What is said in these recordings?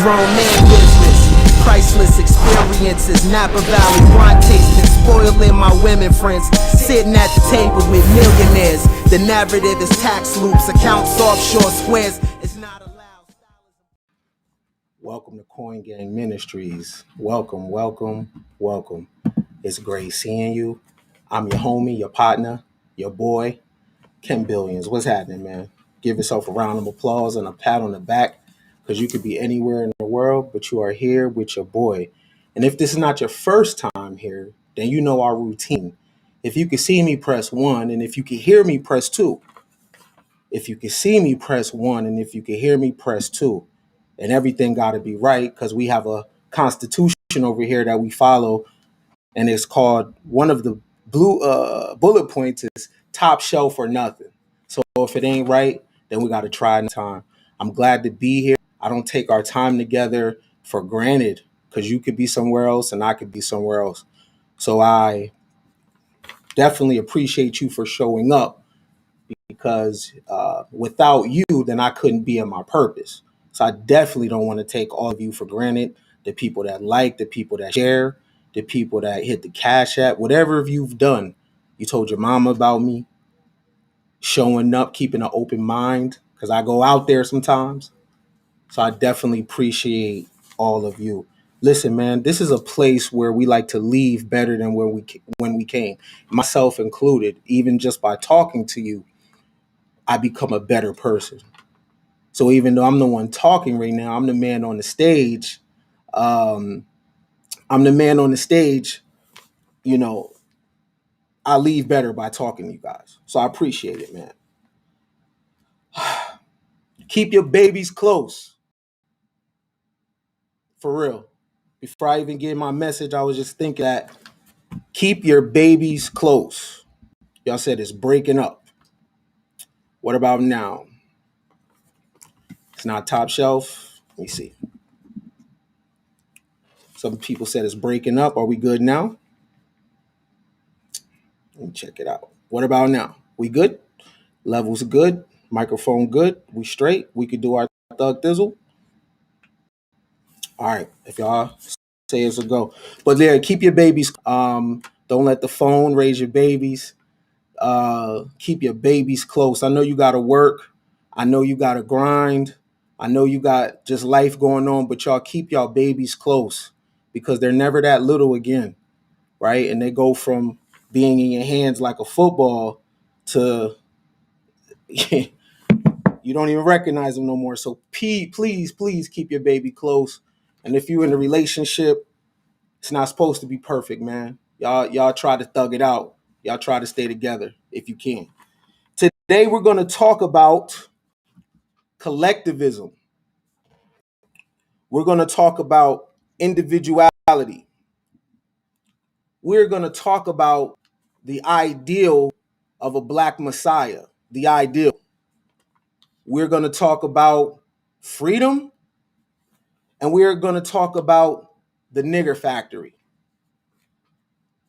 grown man business. Priceless experiences, Napa Valley wine tasting, spoiling my women friends, sitting at the table with millionaires. The narrative is tax loops, accounts offshore squares. It's not allowed. Welcome to Coin Gang Ministries. Welcome, welcome, welcome. It's great seeing you. I'm your homie, your partner, your boy, Ken Billions. What's happening, man? Give yourself a round of applause and a pat on the back, because you could be anywhere in the world, but you are here with your boy. And if this is not your first time here, then you know our routine. If you can see me, press 1, and if you can hear me, press 2. If you can see me, press 1, and if you can hear me, press 2. And everything got to be right, because we have a constitution over here that we follow, and it's called, one of the blue bullet points is top shelf or nothing. So if it ain't right, then we got to try in time. I'm glad to be here. I don't take our time together for granted, because you could be somewhere else and I could be somewhere else. So I definitely appreciate you for showing up, because without you, then I couldn't be in my purpose. So I definitely don't want to take all of you for granted. The people that like, the people that share, the people that hit the Cash App, whatever you've done. You told your mama about me, showing up, keeping an open mind, because I go out there sometimes. So I definitely appreciate all of you. Listen, man, this is a place where we like to leave better than when we came, myself included. Even just by talking to you, I become a better person. So even though I'm the one talking right now, I'm the man on the stage. You know, I leave better by talking to you guys. So I appreciate it, man. Keep your babies close. For real. Before I even get my message, I was just thinking that keep your babies close. Y'all said it's breaking up. What about now? It's not top shelf. Let me see. Some people said it's breaking up. Are we good now? Let me check it out. What about now? We good? Levels good. Microphone good. We straight. We could do our thug thizzle. All right. If y'all say it's a go. But yeah, keep your babies. Don't let the phone raise your babies. Keep your babies close. I know you got to work. I know you got to grind. I know you got just life going on, but y'all keep y'all babies close, because they're never that little again, right? And they go from being in your hands like a football to you don't even recognize them no more. So please keep your baby close. And if you're in a relationship, it's not supposed to be perfect, man. Y'all try to thug it out. Y'all try to stay together if you can. Today we're going to talk about collectivism. We're going to talk about individuality. We're going to talk about the ideal of a black messiah, the ideal. We're going to talk about freedom, and we're going to talk about the nigger factory.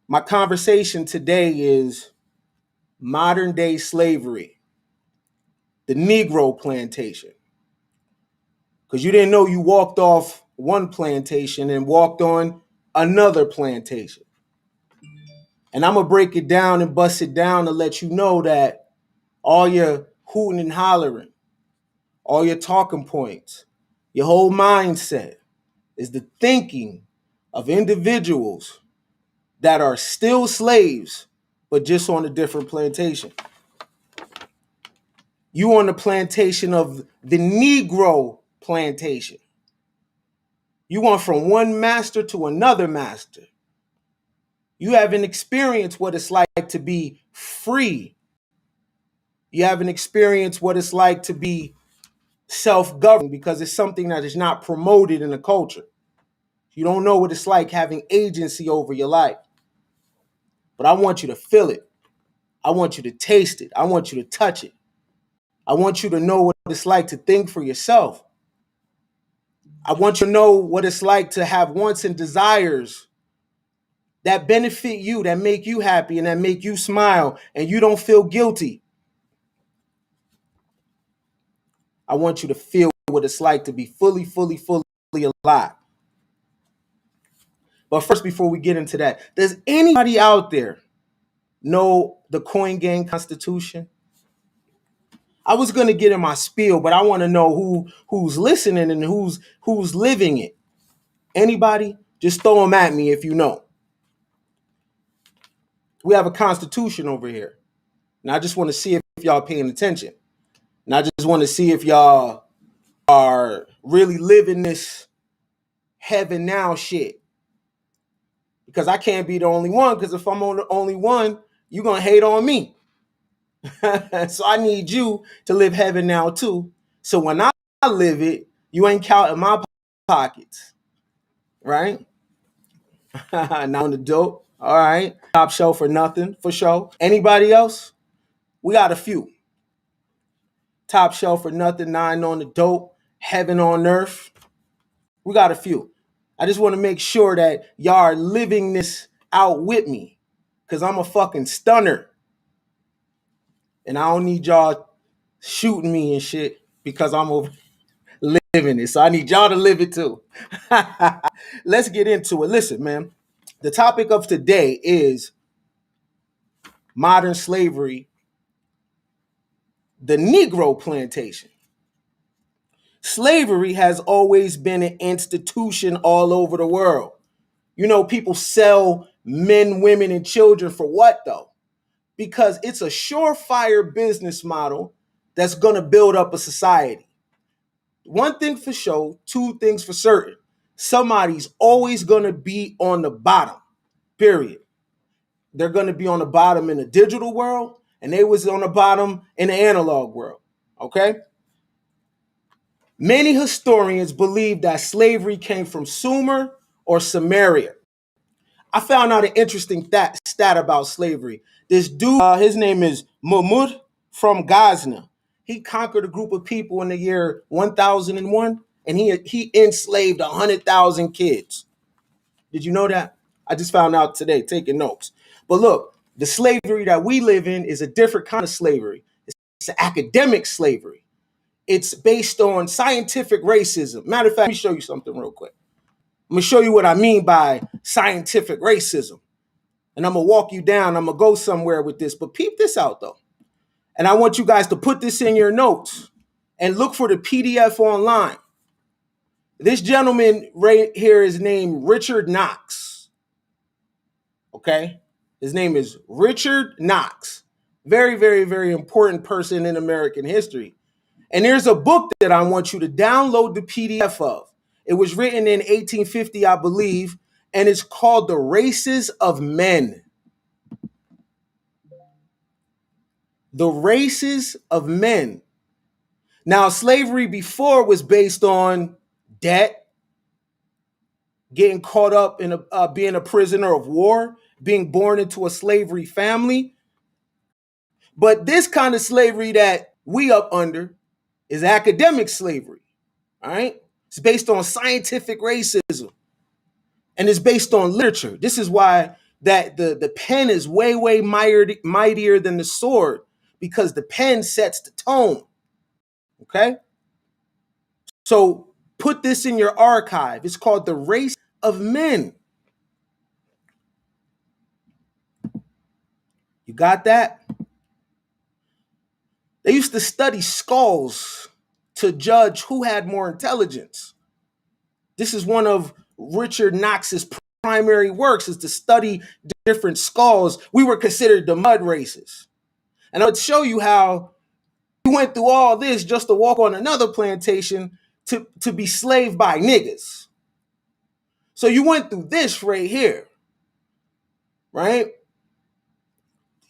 My conversation today is modern day slavery, the Negro plantation. Because you didn't know you walked off one plantation and walked on another plantation. And I'm going to break it down and bust it down to let you know that all your hooting and hollering, all your talking points, your whole mindset is the thinking of individuals that are still slaves, but just on a different plantation. You on the plantation of the Negro plantation. You went from one master to another master. You haven't experienced what it's like to be free. You haven't experienced what it's like to be self-governed, because it's something that is not promoted in the culture. You don't know what it's like having agency over your life. But I want you to feel it. I want you to taste it. I want you to touch it. I want you to know what it's like to think for yourself. I want you to know what it's like to have wants and desires that benefit you, that make you happy and that make you smile and you don't feel guilty. I want you to feel what it's like to be fully a lot. But first, before we get into that, does anybody out there know the Coin Gang Constitution? I was gonna get in my spiel, but I want to know who's listening and who's living it. Anybody? Just throw them at me if you know. We have a constitution over here. And I just want to see if y'all paying attention. And I just want to see if y'all are really living this heaven now shit. Because I can't be the only one, because if I'm the only one, you're going to hate on me. So I need you to live heaven now too. So when I live it, you ain't counting my pockets. Right? Now on the dope. All right. Top shelf for nothing, for sure. Anybody else? We got a few. Top shelf for nothing, 9 on the dope, heaven on earth. We got a few. I just want to make sure that y'all are living this out with me, because I'm a fucking stunner. And I don't need y'all shooting me and shit because I'm over living it. So I need y'all to live it too. Let's get into it. Listen, man. The topic of today is modern slavery, the Negro plantation. Slavery has always been an institution all over the world. You know, people sell men, women, and children for what, though? Because it's a surefire business model that's going to build up a society. One thing for sure, two things for certain. Somebody's always going to be on the bottom, period. They're going to be on the bottom in the digital world, and they was on the bottom in the analog world, okay? Many historians believe that slavery came from Sumer or Samaria. I found out an interesting stat about slavery. This dude, his name is Mahmud from Ghazna. He conquered a group of people in the year 1001, and he enslaved 100,000 kids. Did you know that? I just found out today, taking notes. But look, the slavery that we live in is a different kind of slavery. It's academic slavery. It's based on scientific racism. Matter of fact, let me show you something real quick. I'm going to show you what I mean by scientific racism. And I'm going to walk you down. I'm going to go somewhere with this. But peep this out, though. And I want you guys to put this in your notes and look for the PDF online. This gentleman right here is named Richard Knox. Okay? His name is Richard Knox. Very, very, very important person in American history. And there's a book that I want you to download the PDF of. It was written in 1850, I believe, and it's called The Races of Men. The Races of Men. Now, slavery before was based on debt, getting caught up in being a prisoner of war, being born into a slavery family. But this kind of slavery that we up under is academic slavery, all right? It's based on scientific racism, and it's based on literature. This is why that the pen is way, way mightier than the sword, because the pen sets the tone, okay? So put this in your archive. It's called The Race of Men. You got that? They used to study skulls to judge who had more intelligence. This is one of Richard Knox's primary works, is to study different skulls. We were considered the mud races. And I would show you how we went through all this just to walk on another plantation to be slaved by niggas. So you went through this right here, right?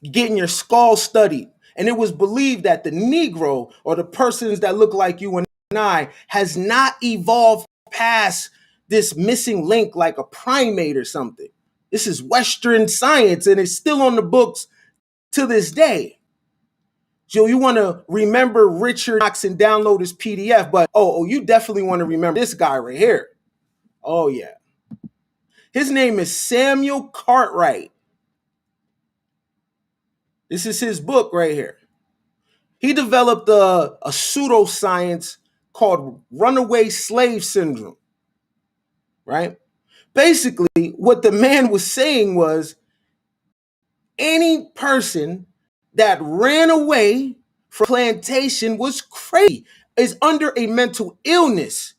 Getting your skull studied. And it was believed that the Negro, or the persons that look like you and I, has not evolved past this missing link like a primate or something. This is Western science, and it's still on the books to this day. So you want to remember Richard Knox and download his PDF, but you definitely want to remember this guy right here. Oh yeah. His name is Samuel Cartwright. This is his book right here. He developed a pseudoscience called runaway slave syndrome. right? Basically, what the man was saying was any person that ran away from plantation was crazy, is under a mental illness.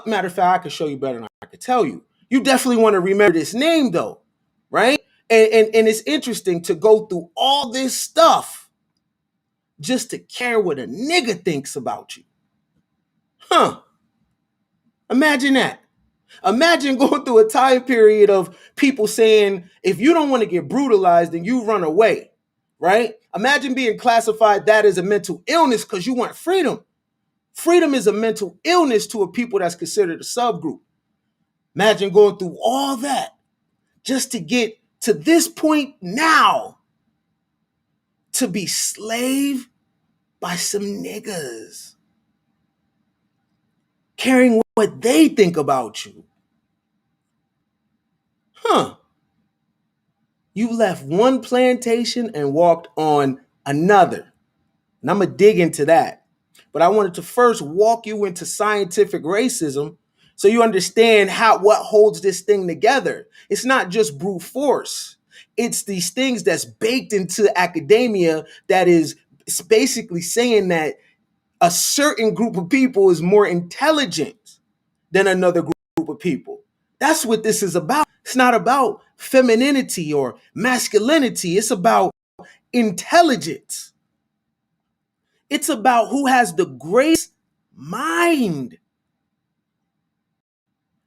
Matter of fact, I can show you better than I could tell you. You definitely want to remember this name though, right? And it's interesting to go through all this stuff just to care what a nigga thinks about you. Huh. Imagine that. Imagine going through a time period of people saying, if you don't want to get brutalized, then you run away, right? Imagine being classified that as a mental illness because you want freedom. Freedom is a mental illness to a people that's considered a subgroup. Imagine going through all that just to get to this point now, to be slave by some niggas, caring what they think about you. Huh. You left one plantation and walked on another. And I'm going to dig into that. But I wanted to first walk you into scientific racism so you understand what holds this thing together. It's not just brute force. It's these things that's baked into academia that is basically saying that a certain group of people is more intelligent than another group of people. That's what this is about. It's not about femininity or masculinity. It's about intelligence. It's about who has the greatest mind.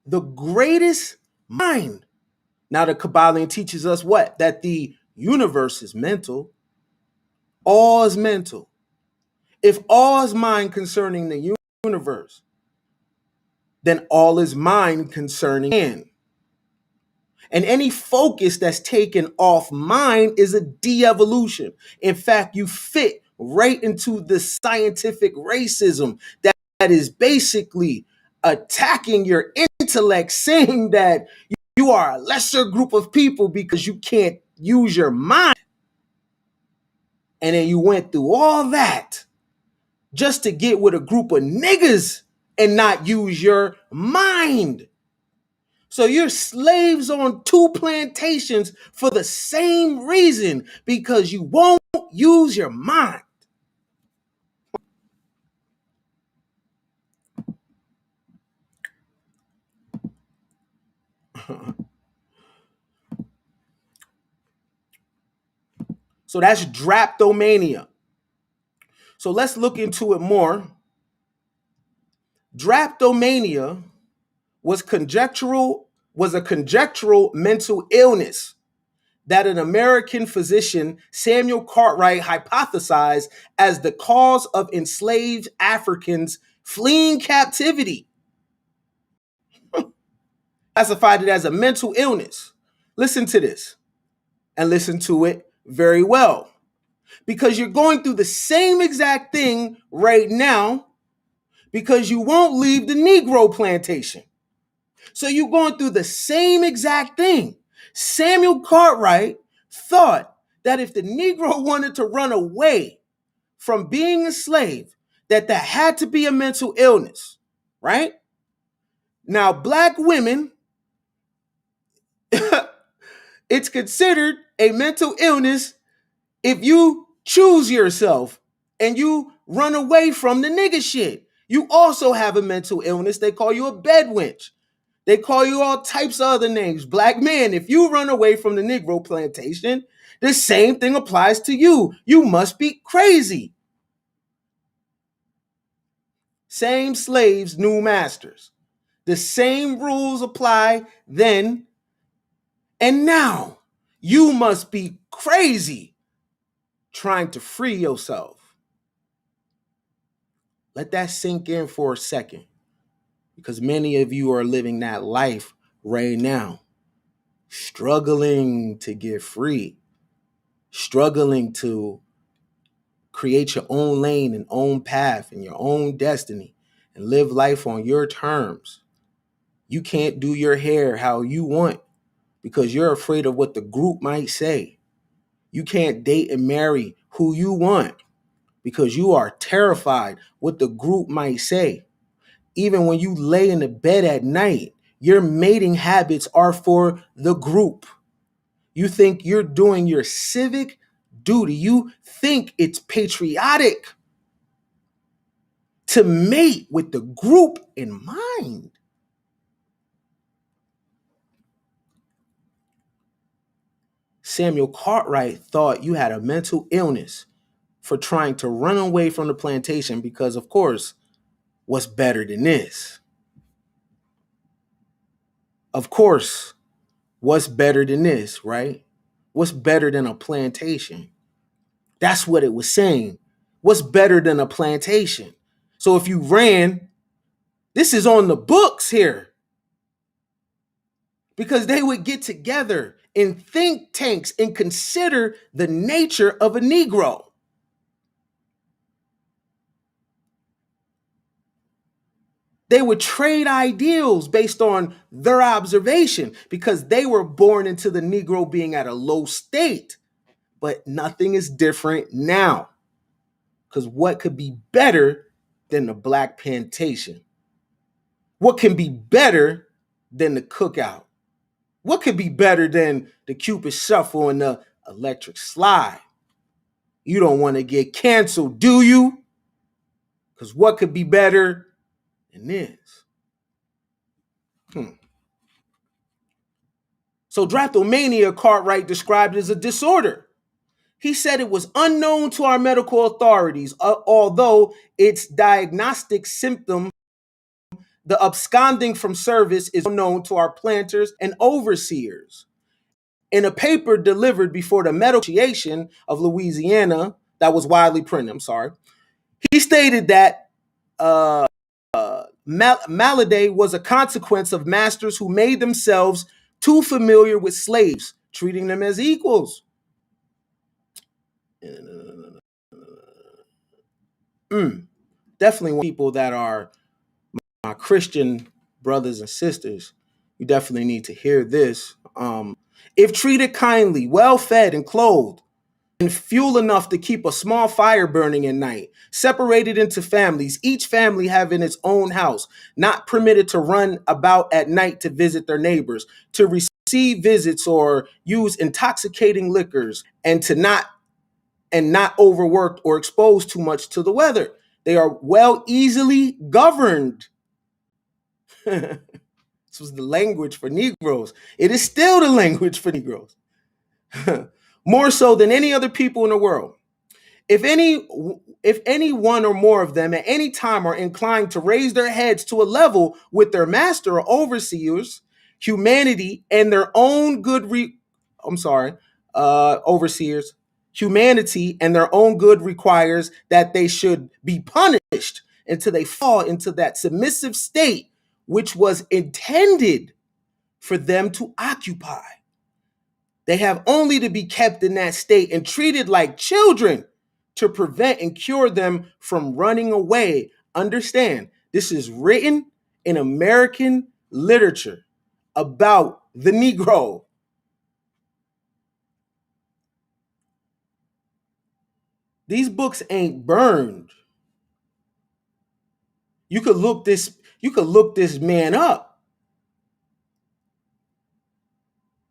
The greatest mind. Now, the Kabbalion teaches us what? That the universe is mental. All is mental. If all is mind concerning the universe, then all is mind concerning man. And any focus that's taken off mind is a de-evolution. In fact, you fit right into the scientific racism that is basically attacking your intellect, saying that you are a lesser group of people because you can't use your mind. And then you went through all that just to get with a group of niggas and not use your mind. So you're slaves on two plantations for the same reason, because you won't use your mind. So that's Drapetomania. So let's look into it more. Drapetomania was a conjectural mental illness that an American physician, Samuel Cartwright, hypothesized as the cause of enslaved Africans fleeing captivity. Classified it as a mental illness. Listen to this, and listen to it very well, because you're going through the same exact thing right now because you won't leave the Negro plantation. So you're going through the same exact thing. Samuel Cartwright thought that if the Negro wanted to run away from being a slave, that had to be a mental illness, right? Now, black women, it's considered a mental illness if you choose yourself and you run away from the nigga shit. You also have a mental illness. They call you a bedwench. They call you all types of other names. Black man, if you run away from the Negro plantation, the same thing applies to you. You must be crazy. Same slaves, new masters. The same rules apply then and now. You must be crazy trying to free yourself. Let that sink in for a second, because many of you are living that life right now, struggling to get free, struggling to create your own lane and own path and your own destiny and live life on your terms. You can't do your hair how you want because you're afraid of what the group might say. You can't date and marry who you want because you are terrified what the group might say. even when you lay in the bed at night, your mating habits are for the group. You think you're doing your civic duty. You think it's patriotic to mate with the group in mind. Samuel Cartwright thought you had a mental illness for trying to run away from the plantation because, of course, what's better than this? Of course, what's better than this, right? What's better than a plantation? That's what it was saying. What's better than a plantation? So if you ran, this is on the books here, because they would get together in think tanks and consider the nature of a Negro. They would trade ideals based on their observation because they were born into the Negro being at a low state. But nothing is different now. Because what could be better than the black plantation? What can be better than the cookout? What could be better than the Cupid shuffle and the electric slide? You don't want to get canceled, do you? Because what could be better than this? So Drapetomania, Cartwright described as a disorder. He said it was unknown to our medical authorities, although its diagnostic symptom, the absconding from service, is unknown to our planters and overseers. In a paper delivered before the Medical Association of Louisiana that was widely printed, he stated that malady was a consequence of masters who made themselves too familiar with slaves, treating them as equals. Definitely people that are my Christian brothers and sisters, you definitely need to hear this. If treated kindly, well fed and clothed, and fuel enough to keep a small fire burning at night, separated into families, each family having its own house, not permitted to run about at night to visit their neighbors, to receive visits or use intoxicating liquors, and not overworked or exposed too much to the weather. They are well easily governed. This was the language for Negroes. It is still the language for Negroes. More so than any other people in the world. If any one or more of them at any time are inclined to raise their heads to a level with their master or overseers, humanity and their own overseers, humanity and their own good requires that they should be punished until they fall into that submissive state which was intended for them to occupy. They have only to be kept in that state and treated like children to prevent and cure them from running away. Understand, this is written in American literature about the Negro. These books ain't burned. You could look this man up.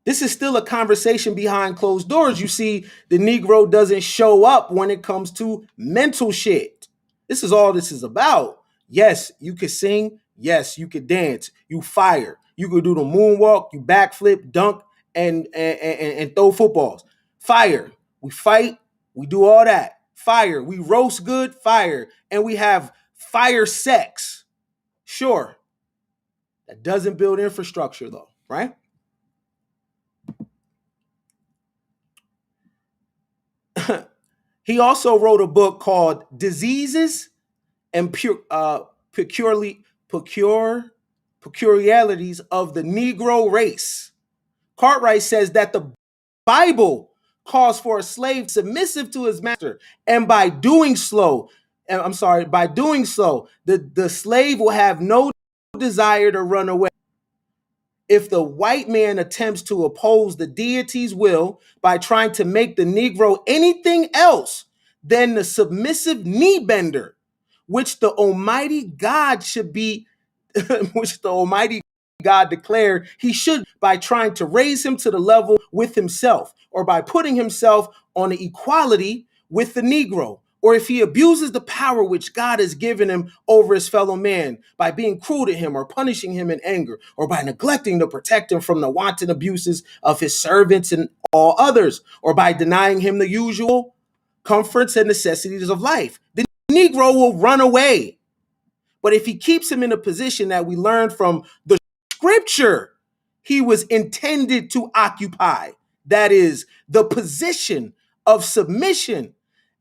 This is still a conversation behind closed doors. You see, the Negro doesn't show up when it comes to mental shit. This is all this is about. Yes, you could sing. Yes, you could dance. You fire. You could do the moonwalk. You backflip, dunk, and throw footballs. Fire. We fight. We do all that. Fire. We roast good. Fire. And we have fire sex. Sure. That doesn't build infrastructure though, right? He also wrote a book called Diseases and Peculiarities of the Negro Race. Cartwright says that the Bible calls for a slave submissive to his master, and by doing so, the slave will have no desire to run away. If the white man attempts to oppose the deity's will by trying to make the Negro anything else than the submissive knee bender, which the Almighty God should be which the Almighty God declared he should by trying to raise him to the level with himself, or by putting himself on an equality with the Negro, or if he abuses the power which God has given him over his fellow man by being cruel to him or punishing him in anger, or by neglecting to protect him from the wanton abuses of his servants and all others, or by denying him the usual comforts and necessities of life. The Negro will run away. But if he keeps him in a position that we learned from the scripture he was intended to occupy, that is, the position of submission,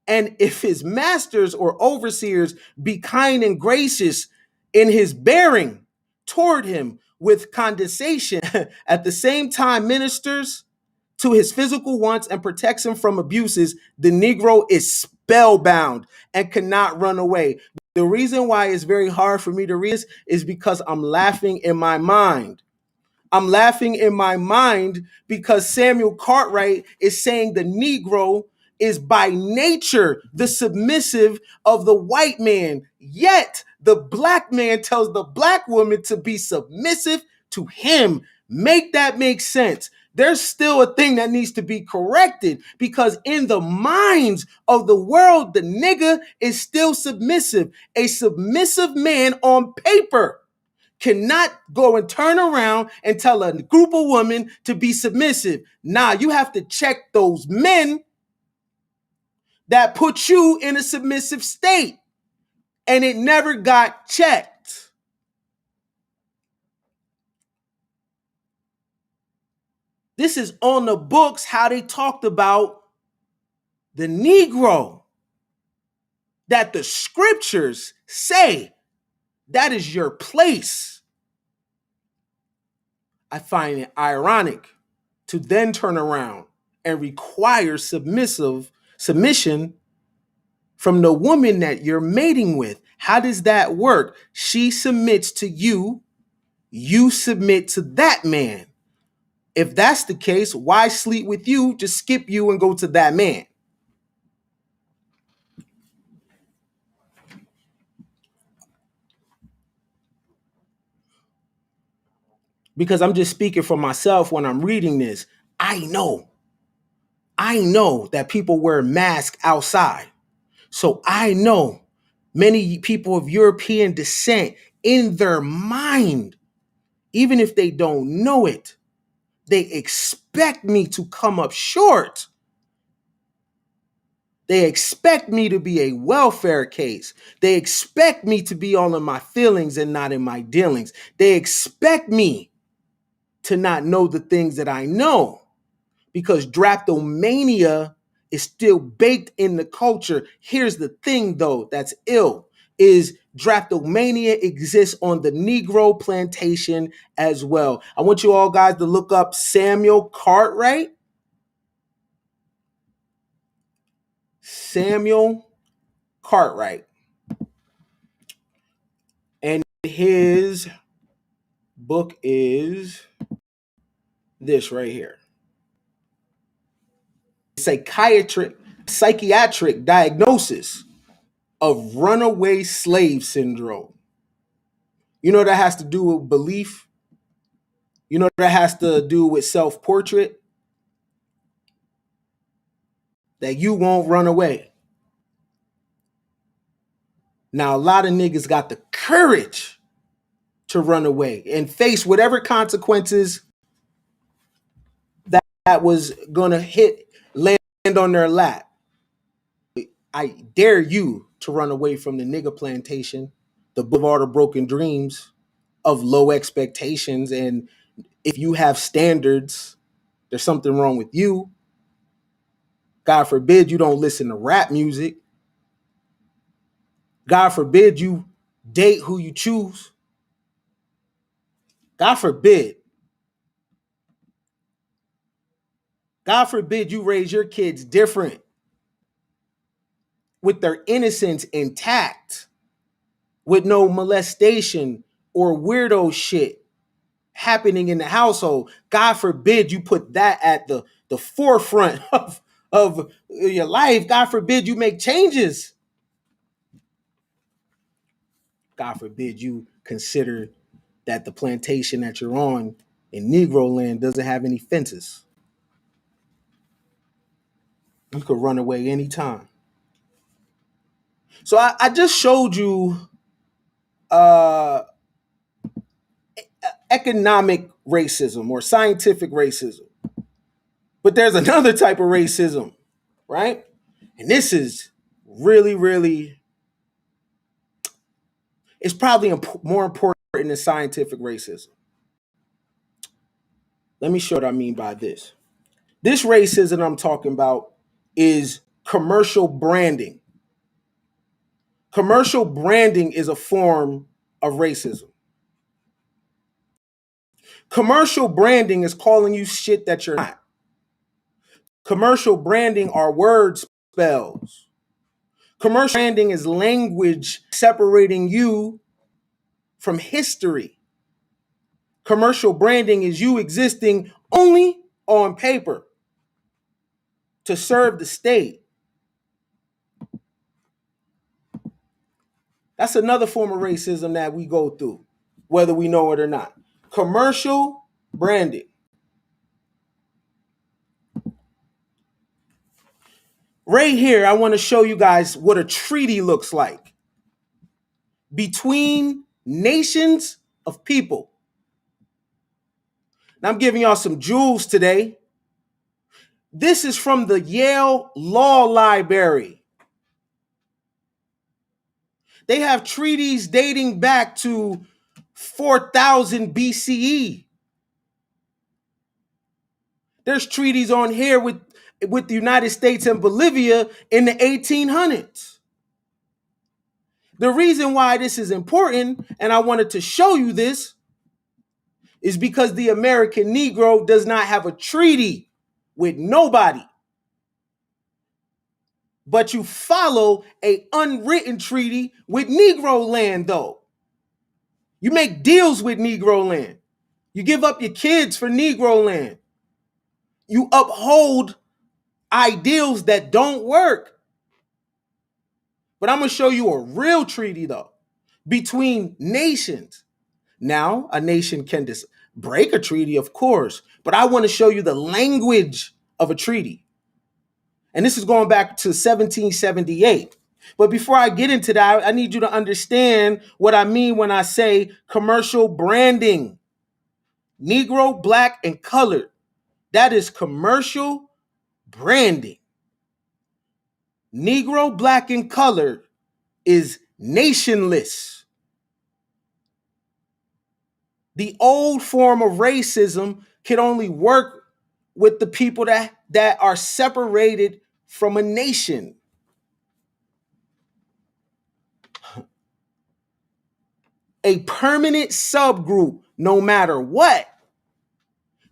and if his masters or overseers be kind and gracious in his bearing toward him with condescension, at the same time ministers to his physical wants and protects him from abuses, the Negro is spellbound and cannot run away. The reason why it's very hard for me to read this is because I'm laughing in my mind. I'm laughing in my mind because Samuel Cartwright is saying the Negro is by nature the submissive of the white man, yet the black man tells the black woman to be submissive to him. Make that make sense. There's still a thing that needs to be corrected, because in the minds of the world, the nigga is still submissive. A submissive man on paper cannot go and turn around and tell a group of women to be submissive. Nah, you have to check those men that put you in a submissive state, and it never got checked. This is on the books how they talked about the Negro, that the scriptures say that is your place. I find it ironic to then turn around and require submission from the woman that you're mating with. How does that work? She submits to you, you submit to that man. If that's the case, why sleep with you? Just skip you and go to that man. Because I'm just speaking for myself when I'm reading this. I know that people wear masks outside. So I know many people of European descent, in their mind, even if they don't know it, they expect me to come up short. They expect me to be a welfare case. They expect me to be all in my feelings and not in my dealings. They expect me to not know the things that I know, because Drapetomania is still baked in the culture. Here's the thing, though, that's ill, is Drapetomania exists on the Negro plantation as well. I want you all guys to look up Samuel Cartwright. Samuel Cartwright. And his book is this right here. Psychiatric diagnosis of runaway slave syndrome. You know that has to do with belief. You know that has to do with self-portrait. That you won't run away. Now, a lot of niggas got the courage to run away and face whatever consequences that was gonna land on their lap. I dare you to run away from the nigga plantation, the boulevard of broken dreams, of low expectations. And if you have standards, there's something wrong with you. God forbid you don't listen to rap music. God forbid you date who you choose. God forbid. God forbid you raise your kids different with their innocence intact, with no molestation or weirdo shit happening in the household. God forbid you put that at the forefront of your life. God forbid you make changes. God forbid you consider that the plantation that you're on in Negro land doesn't have any fences. You could run away anytime. So I just showed you economic racism or scientific racism. But there's another type of racism, right? And this is really, really, it's probably more important than scientific racism. Let me show what I mean by this. This racism I'm talking about is commercial branding. Commercial branding is a form of racism. Commercial branding is calling you shit that you're not. Commercial branding are word spells. Commercial branding is language separating you from history. Commercial branding is you existing only on paper to serve the state. That's another form of racism that we go through, whether we know it or not. Commercial branding. Right here, I want to show you guys what a treaty looks like between nations of people. Now, I'm giving y'all some jewels today. This is from the Yale Law Library. They have treaties dating back to 4000 BCE. There's treaties on here with the United States and Bolivia in the 1800s. The reason why this is important, and I wanted to show you this, is because the American Negro does not have a treaty with nobody. But you follow an unwritten treaty with Negro land, though. You make deals with Negro land. You give up your kids for Negro land. You uphold ideals that don't work. But I'm going to show you a real treaty, though, between nations. Now, a nation can break a treaty, of course, but I want to show you the language of a treaty. And this is going back to 1778. But before I get into that, I need you to understand what I mean when I say commercial branding. Negro, black, and colored. That is commercial branding. Negro, black, and colored is nationless. The old form of racism can only work with the people that are separated from a nation. A permanent subgroup, no matter what,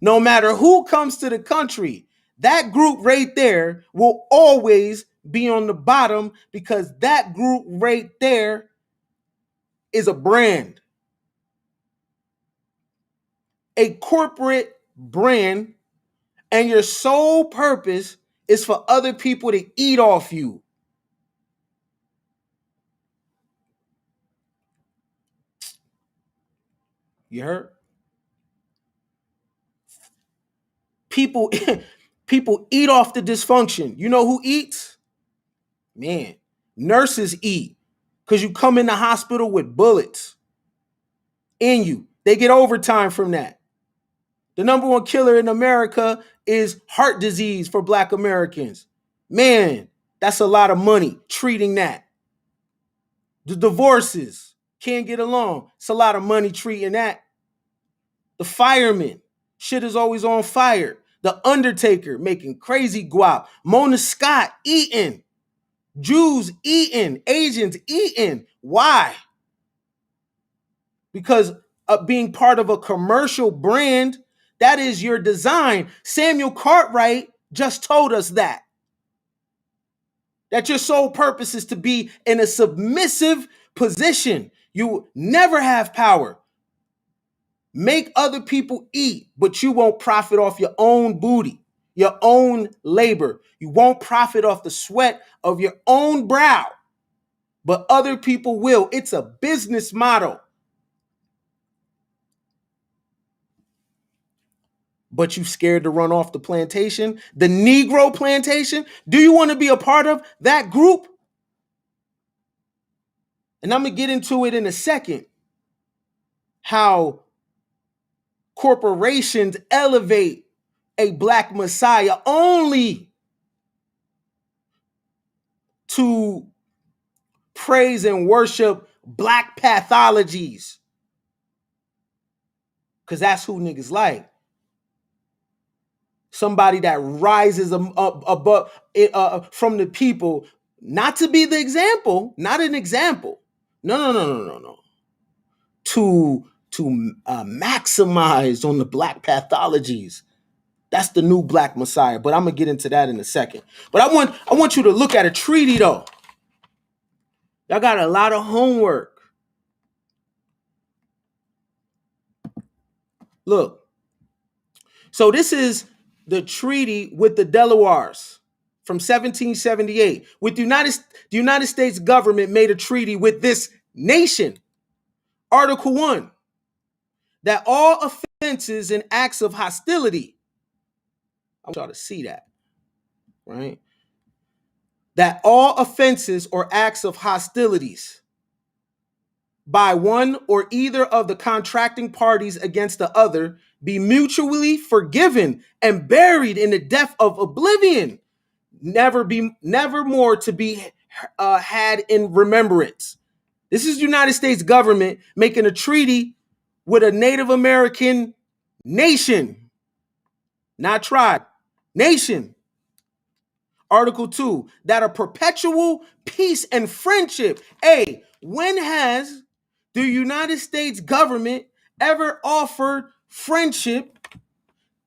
no matter who comes to the country, that group right there will always be on the bottom because that group right there is a brand. A corporate brand, and your sole purpose is for other people to eat off you. You heard? People eat off the dysfunction. You know who eats? Man, nurses eat because you come in the hospital with bullets in you. They get overtime from that. The number one killer in America is heart disease for Black Americans. Man, that's a lot of money treating that. The divorces, can't get along. It's a lot of money treating that. The firemen, shit is always on fire. The Undertaker making crazy guap. Mona Scott eating. Jews eating. Asians eating. Why? Because being part of a commercial brand, that is your design. Samuel Cartwright just told us that. That your sole purpose is to be in a submissive position. You never have power. Make other people eat, but you won't profit off your own booty, your own labor. You won't profit off the sweat of your own brow. but other people will. It's a business model. But you scared to run off the plantation, the Negro plantation? Do you want to be a part of that group? And I'm going to get into it in a second. How corporations elevate a black messiah only to praise and worship black pathologies. Because that's who niggas like. Somebody that rises up above from the people, not to be the example, not an example. No. To maximize on the black pathologies. That's the new black messiah. But I'm gonna get into that in a second. But I want you to look at a treaty though. Y'all got a lot of homework. Look. So this is the treaty with the Delawares from 1778. With the United States government made a treaty with this nation. Article 1. That all offenses and acts of hostility. I want y'all to see that. Right? That all offenses or acts of hostilities by one or either of the contracting parties against the other be mutually forgiven and buried in the depth of oblivion, never more to be had in remembrance. This is the United States government making a treaty with a Native American nation, not tribe, nation. Article 2, that a perpetual peace and friendship. Hey, when has the United States government ever offered friendship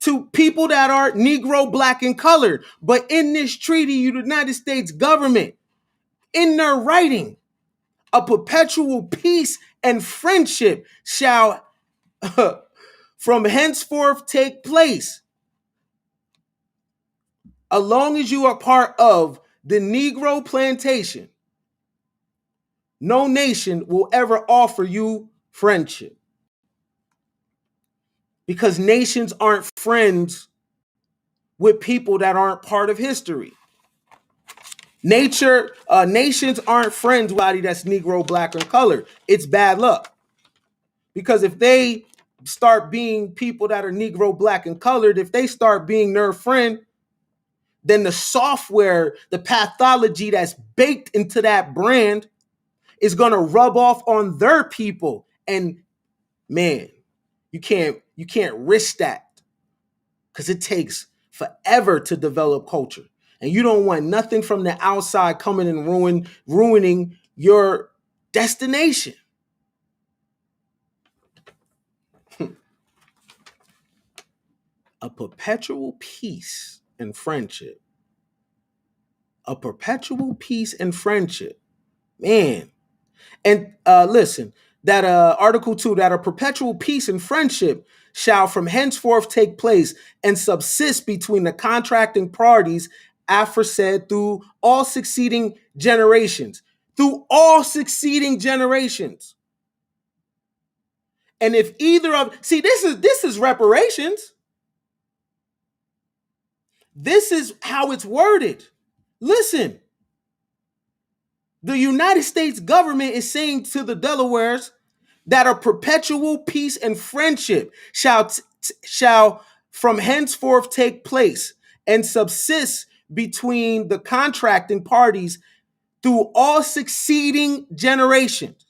to people that are Negro, black, and colored? But in this treaty, the United States government, in their writing, a perpetual peace and friendship shall from henceforth take place. As long as you are part of the Negro plantation, no nation will ever offer you friendship. Because nations aren't friends with people that aren't part of history. Nations aren't friends with anybody that's Negro, black, or colored. It's bad luck. Because if they start being people that are Negro, black, and colored, if they start being their friend, then the software, the pathology that's baked into that brand is going to rub off on their people. And man, you can't risk that because it takes forever to develop culture. And you don't want nothing from the outside coming and ruining your destination. A perpetual peace and friendship. A perpetual peace and friendship. Man. And listen, that Article 2, that a perpetual peace and friendship shall from henceforth take place and subsist between the contracting parties aforesaid through all succeeding generations. Through all succeeding generations. And if either of, see, this is reparations. This is how it's worded. Listen. The United States government is saying to the Delawares that a perpetual peace and friendship shall from henceforth take place and subsist between the contracting parties through all succeeding generations.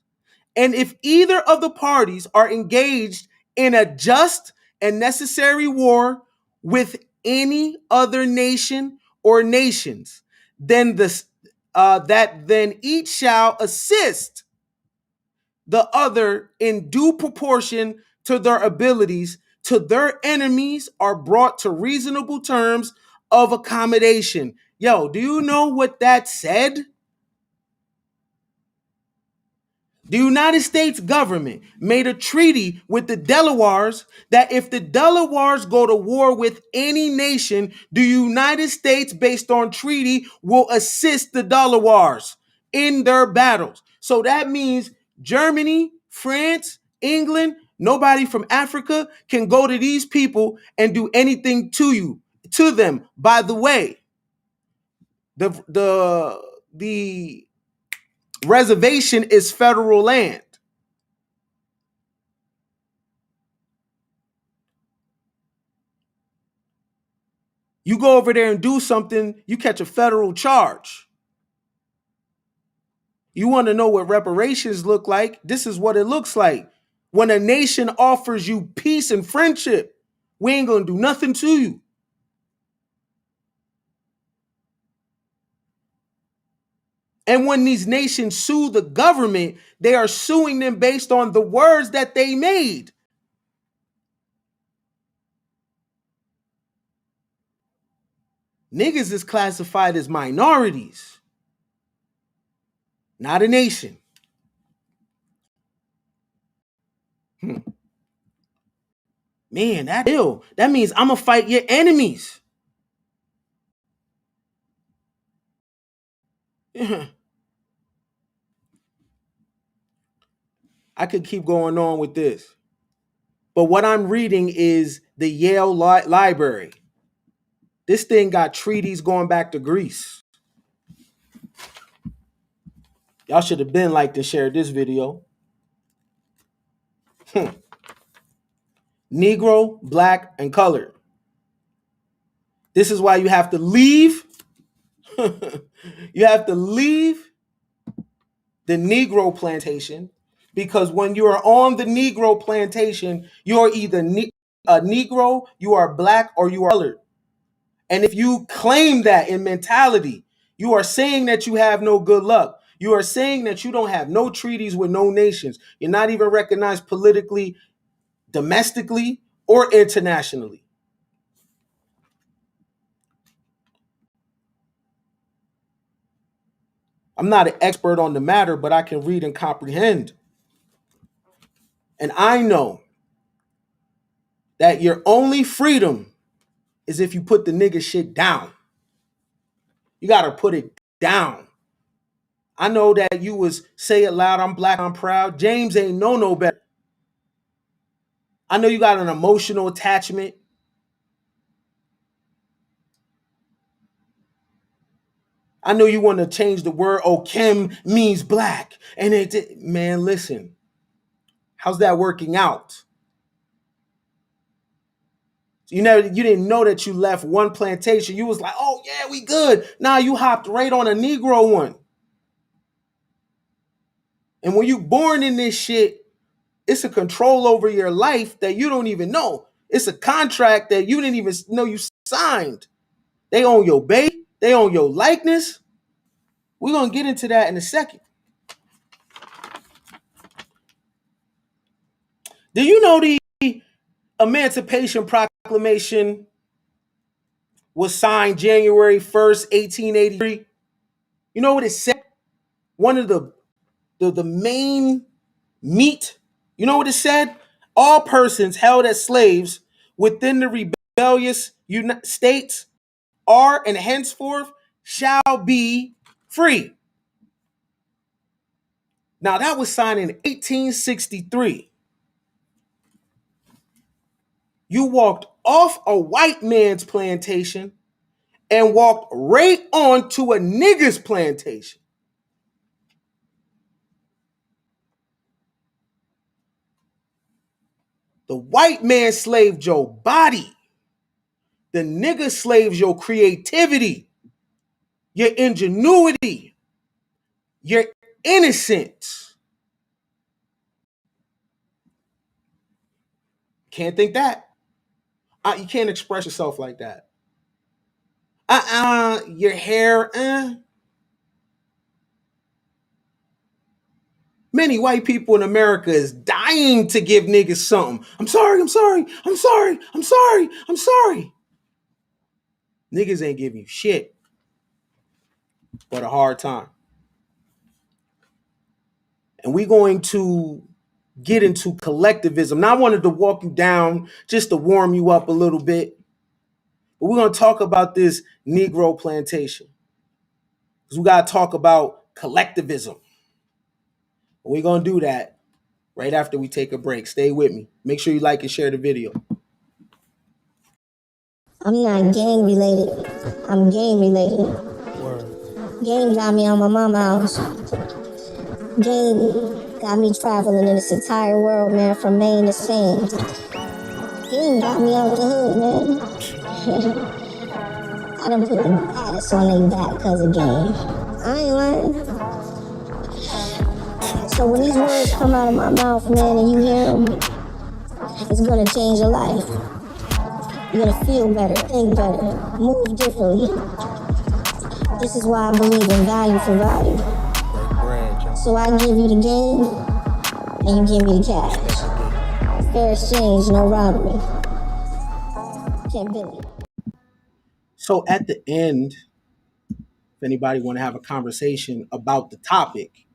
And if either of the parties are engaged in a just and necessary war with any other nation or nations, then then each shall assist the other in due proportion to their abilities, to their enemies are brought to reasonable terms of accommodation. Yo, do you know what that said? The United States government made a treaty with the Delawares that if the Delawares go to war with any nation, the United States, based on treaty, will assist the Delawares. in their battles. So that means Germany, France, England, nobody from Africa can go to these people and do anything to them. By the way, the reservation is federal land. You go over there and do something, you catch a federal charge. You want to know what reparations look like? This is what it looks like. When a nation offers you peace and friendship, we ain't going to do nothing to you. And when these nations sue the government, they are suing them based on the words that they made. Niggas is classified as minorities, not a nation. Man, that's ill. That means I'm going to fight your enemies. I could keep going on with this. But what I'm reading is the Yale Library. This thing got treaties going back to Greece. Y'all should have been liked and shared this video. Negro, black, and colored. This is why you have to leave. You have to leave the Negro plantation, because when you are on the Negro plantation, you're either a Negro, you are black, or you are colored. And if you claim that in mentality, you are saying that you have no good luck. You are saying that you don't have no treaties with no nations. You're not even recognized politically, domestically, or internationally. I'm not an expert on the matter, but I can read and comprehend. And I know that your only freedom is if you put the nigga shit down. You got to put it down. I know that you was say it loud, I'm black, I'm proud. James ain't know no better. I know you got an emotional attachment. I know you want to change the word. Oh, Kim means black. And man, listen. How's that working out? You didn't know that you left one plantation. You was like, oh yeah, we good. Now you hopped right on a Negro one. And when you born in this shit, it's a control over your life that you don't even know. It's a contract that you didn't even know you signed. They own your baby. They own your likeness. We're going to get into that in a second. Do you know the Emancipation Proclamation was signed January 1st, 1883? You know what it said? One of the main meat, you know what it said? All persons held as slaves within the rebellious states are and henceforth shall be free. Now that was signed in 1863. You walked off a white man's plantation and walked right on to a nigger's plantation. The white man slaved your body. The nigger slaves your creativity, your ingenuity, your innocence. Can't think that. You can't express yourself like that. Your hair, Many white people in America is dying to give niggas something. I'm sorry, I'm sorry, I'm sorry, I'm sorry, I'm sorry. Niggas ain't giving you shit but a hard time. And we're going to get into collectivism. Now, I wanted to walk you down just to warm you up a little bit. But we're going to talk about this Negro plantation. Because we got to talk about collectivism. We're going to do that right after we take a break. Stay with me. Make sure you like and share the video. I'm not gang related. I'm game related. Game got me on my mama's house. Game got me traveling in this entire world, man, from Maine to Spain. Game got me out the hood, man. I done put the baddest on their back because of game. I ain't lying. So when these words come out of my mouth, man, and you hear them, it's gonna change your life. You're gonna feel better, think better, move differently. This is why I believe in value for value. So I give you the game, and you give me the cash. Fair exchange, no robbery. Can't build it. So at the end, if anybody want to have a conversation about the topic,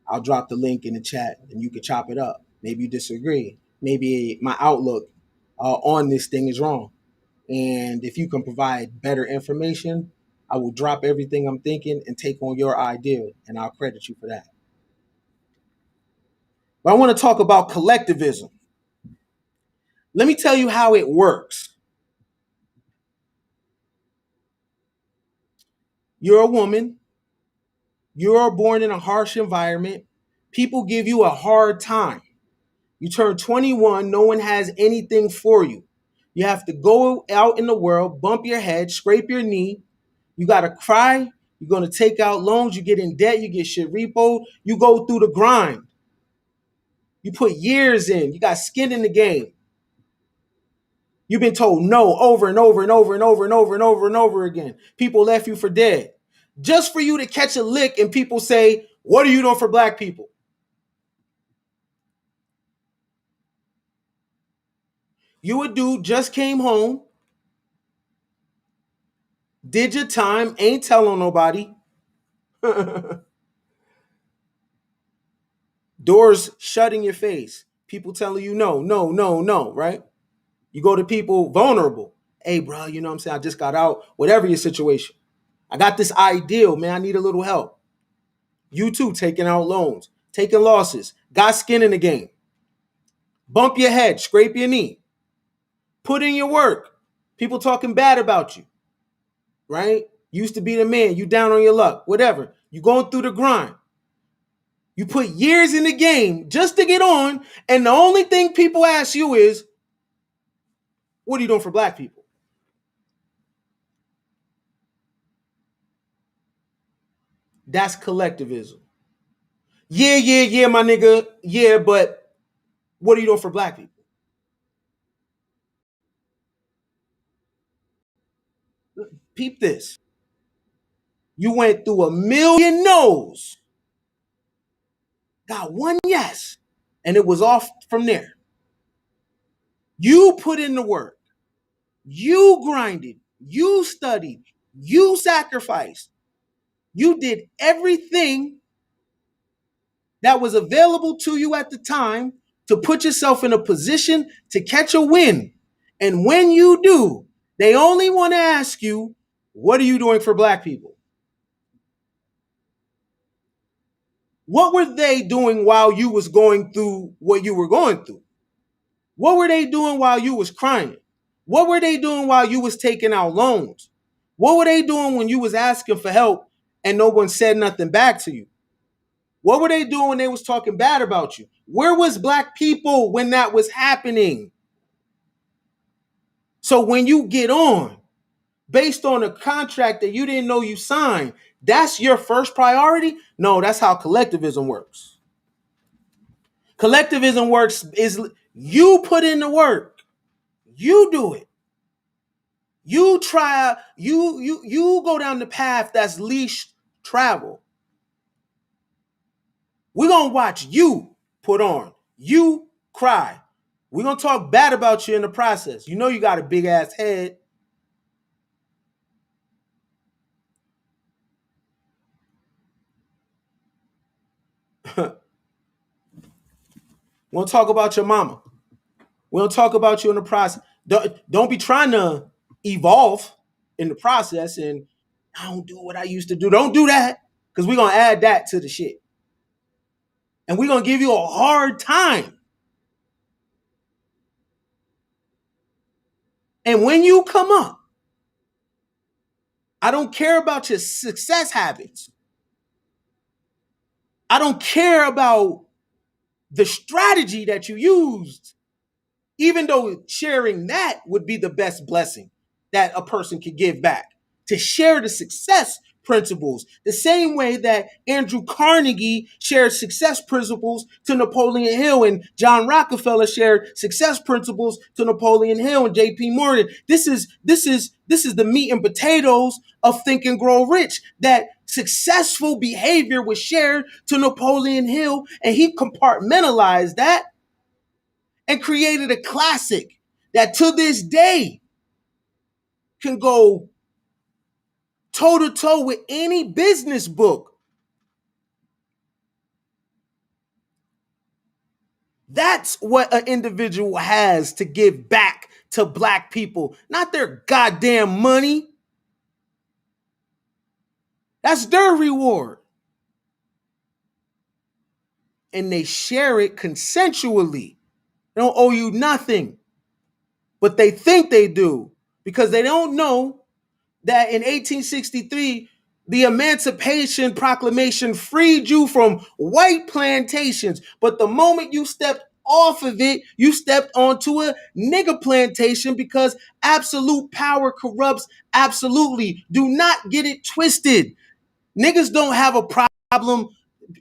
I'll drop the link in the chat and you can chop it up. Maybe you disagree. Maybe my outlook on this thing is wrong. And if you can provide better information, I will drop everything I'm thinking and take on your idea, and I'll credit you for that. But I want to talk about collectivism. Let me tell you how it works. You're a woman. You're born in a harsh environment. People give you a hard time. You turn 21, no one has anything for you. You have to go out in the world, bump your head, scrape your knee. You got to cry. You're going to take out loans. You get in debt. You get shit repoed. You go through the grind. You put years in. You got skin in the game. You've been told no over and over and over and over and over and over and over again. People left you for dead. Just for you to catch a lick and people say, what are you doing for black people? You a dude just came home, did your time, ain't telling nobody. Doors shut in your face. People telling you no, no, no, no, right? You go to people vulnerable. Hey, bro, you know what I'm saying? I just got out, whatever your situation. I got this ideal, man. I need a little help. You too, taking out loans, taking losses, got skin in the game. Bump your head, scrape your knee. Put in your work. People talking bad about you, right? Used to be the man, you down on your luck, whatever. You going through the grind. You put years in the game just to get on, and the only thing people ask you is, what are you doing for black people? That's collectivism. Yeah, my nigga. Yeah, but what are you doing for black people? Peep this. You went through a million no's, got one yes, and it was off from there. You put in the work. You grinded. You studied. You sacrificed. You did everything that was available to you at the time to put yourself in a position to catch a win. And when you do, they only want to ask you, what are you doing for black people? What were they doing while you was going through what you were going through? What were they doing while you was crying? What were they doing while you was taking out loans? What were they doing when you was asking for help and no one said nothing back to you? What were they doing when they was talking bad about you? Where was black people when that was happening? So when you get on, based on a contract that you didn't know you signed, that's your first priority? No, that's how collectivism works. Collectivism works is you put in the work. You do it. You try, you go down the path that's least travel. We're going to watch you put on. You cry. We're going to talk bad about you in the process. You know you got a big ass head. We're going to talk about your mama. We're going to talk about you in the process. Don't be trying to evolve in the process and I don't do what I used to do. Don't do that, because we're going to add that to the shit. And we're going to give you a hard time. And when you come up, I don't care about your success habits. I don't care about the strategy that you used, even though sharing that would be the best blessing that a person could give back. To share the success principles, the same way that Andrew Carnegie shared success principles to Napoleon Hill and John Rockefeller shared success principles to Napoleon Hill and J.P. Morgan. This is the meat and potatoes of Think and Grow Rich. That successful behavior was shared to Napoleon Hill, and he compartmentalized that and created a classic that to this day can go toe to toe with any business book. That's what an individual has to give back to Black people, not their goddamn money. That's their reward. And they share it consensually. They don't owe you nothing, but they think they do, because they don't know that in 1863, the Emancipation Proclamation freed you from white plantations. But the moment you stepped off of it, you stepped onto a nigger plantation, because absolute power corrupts absolutely. Do not get it twisted. Niggas don't have a problem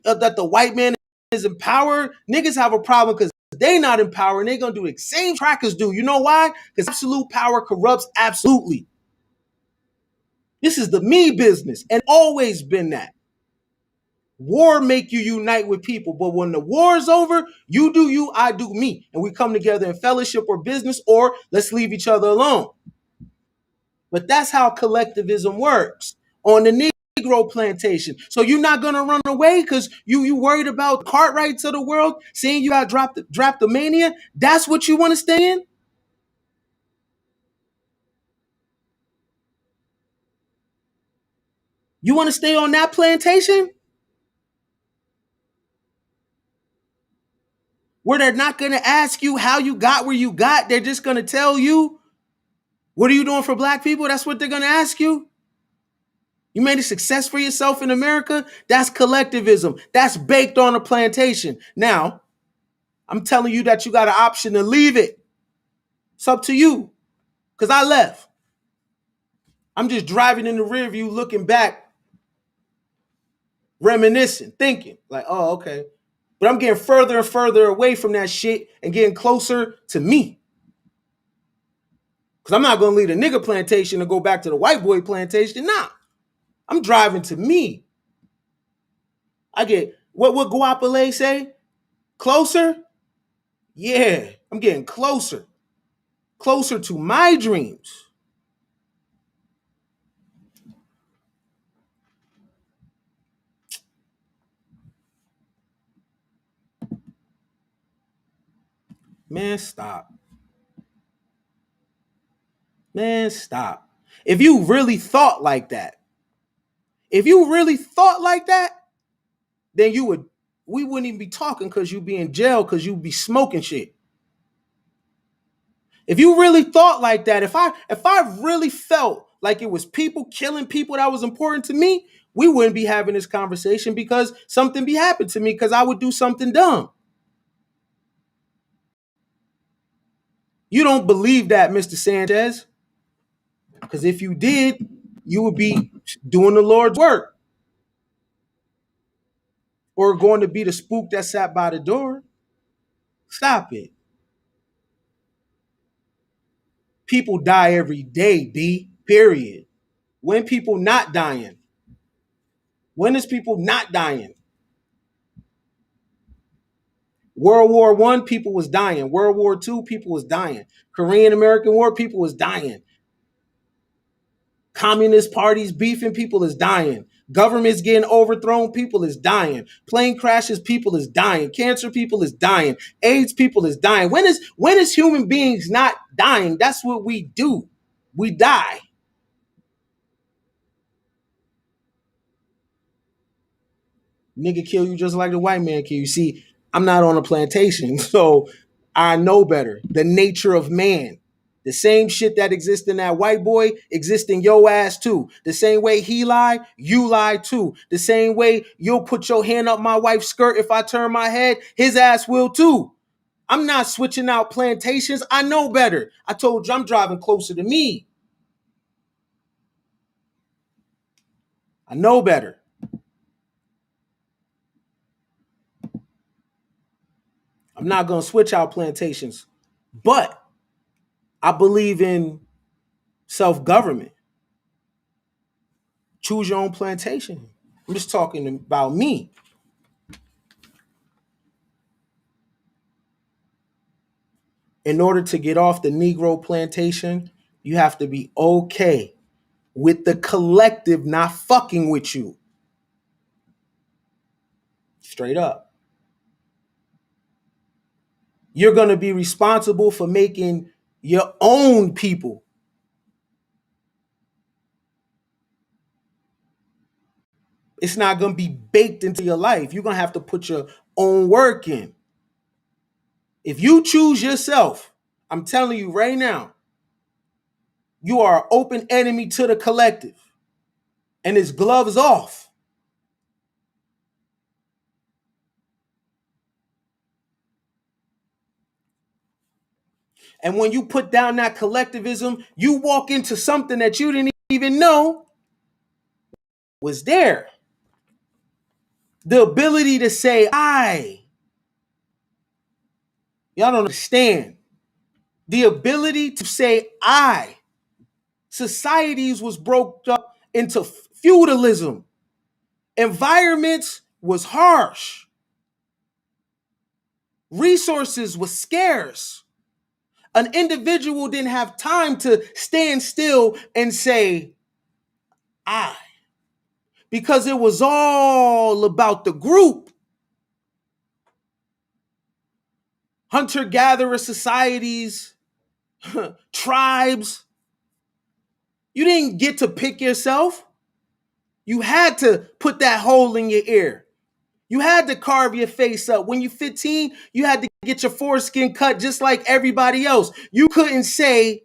that the white man is in power. Niggas have a problem because they not in power, and they're going to do the same crackers do. You know why? Because absolute power corrupts absolutely. This is the me business, and always been that. War make you unite with people, but when the war is over, you do you, I do me, and we come together in fellowship or business, or let's leave each other alone. But that's how collectivism works on the Negro plantation. So you're not gonna run away because you worried about Cartwrights of the world saying you got Drapetomania. That's what you want to stay in. You want to stay on that plantation where they're not going to ask you how you got where you got. They're just going to tell you, what are you doing for Black people? That's what they're going to ask you. You made a success for yourself in America? That's collectivism. That's baked on a plantation. Now, I'm telling you that you got an option to leave it. It's up to you, because I left. I'm just driving in the rear view, looking back, reminiscing, thinking like, oh, okay. But I'm getting further and further away from that shit and getting closer to me. Because I'm not going to leave the nigger plantation and go back to the white boy plantation. Nah, I'm driving to me. I get, what would Guapole say? Closer? Yeah, I'm getting closer. Closer to my dreams. Man, stop. Man, stop. If you really thought like that, then we wouldn't even be talking, because you'd be in jail, because you'd be smoking shit. If you really thought like that, if I really felt like it was people killing people that was important to me, we wouldn't be having this conversation, because something be happening to me because I would do something dumb. You don't believe that, Mr. Sanchez, because if you did, you would be doing the Lord's work, or going to be the spook that sat by the door. Stop it. People die every day, B, period. When people not dying? When is people not dying? World War I, people was dying. World War II, people was dying. Korean American War, people was dying. Communist parties beefing, people is dying. Governments getting overthrown, people is dying. Plane crashes, people is dying. Cancer, people is dying. AIDS, people is dying. When is human beings not dying? That's what we do. We die. Nigga kill you just like the white man kill you. See, I'm not on a plantation, so I know better. The nature of man. The same shit that exists in that white boy exists in your ass too. The same way he lied, you lie too. The same way you'll put your hand up my wife's skirt if I turn my head, his ass will too. I'm not switching out plantations. I know better. I told you I'm driving closer to me. I know better. I'm not going to switch out plantations. But I believe in self-government. Choose your own plantation. I'm just talking about me. In order to get off the Negro plantation, you have to be okay with the collective not fucking with you. Straight up. You're going to be responsible for making your own people. It's not going to be baked into your life. You're going to have to put your own work in. If you choose yourself, I'm telling you right now, you are an open enemy to the collective. And it's gloves off. And when you put down that collectivism, you walk into something that you didn't even know was there. The ability to say, I. Y'all don't understand. The ability to say, I. Societies was broke up into feudalism. Environments was harsh. Resources was scarce. An individual didn't have time to stand still and say, I. Because it was all about the group. Hunter-gatherer societies, tribes. You didn't get to pick yourself. You had to put that hole in your ear. You had to carve your face up. When you're 15, you had to get your foreskin cut just like everybody else. You couldn't say,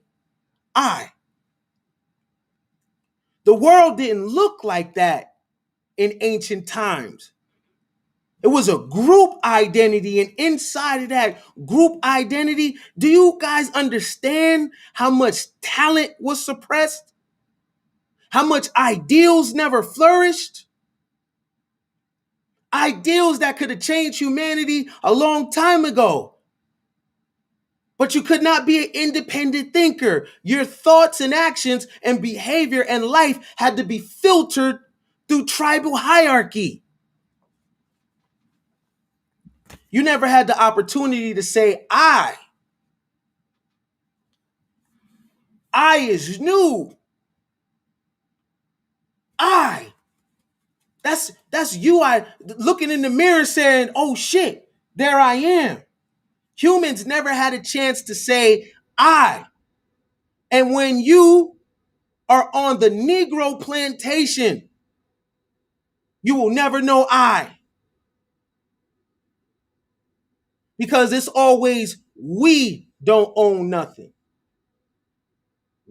I. The world didn't look like that in ancient times. It was a group identity, and inside of that group identity, do you guys understand how much talent was suppressed? How much ideals never flourished? Ideals that could have changed humanity a long time ago. But you could not be an independent thinker. Your thoughts and actions and behavior and life had to be filtered through tribal hierarchy. You never had the opportunity to say, I is new. I. That's you. I looking in the mirror saying, oh shit, there I am. Humans never had a chance to say, I. And when you are on the Negro plantation, you will never know I. Because it's always we don't own nothing.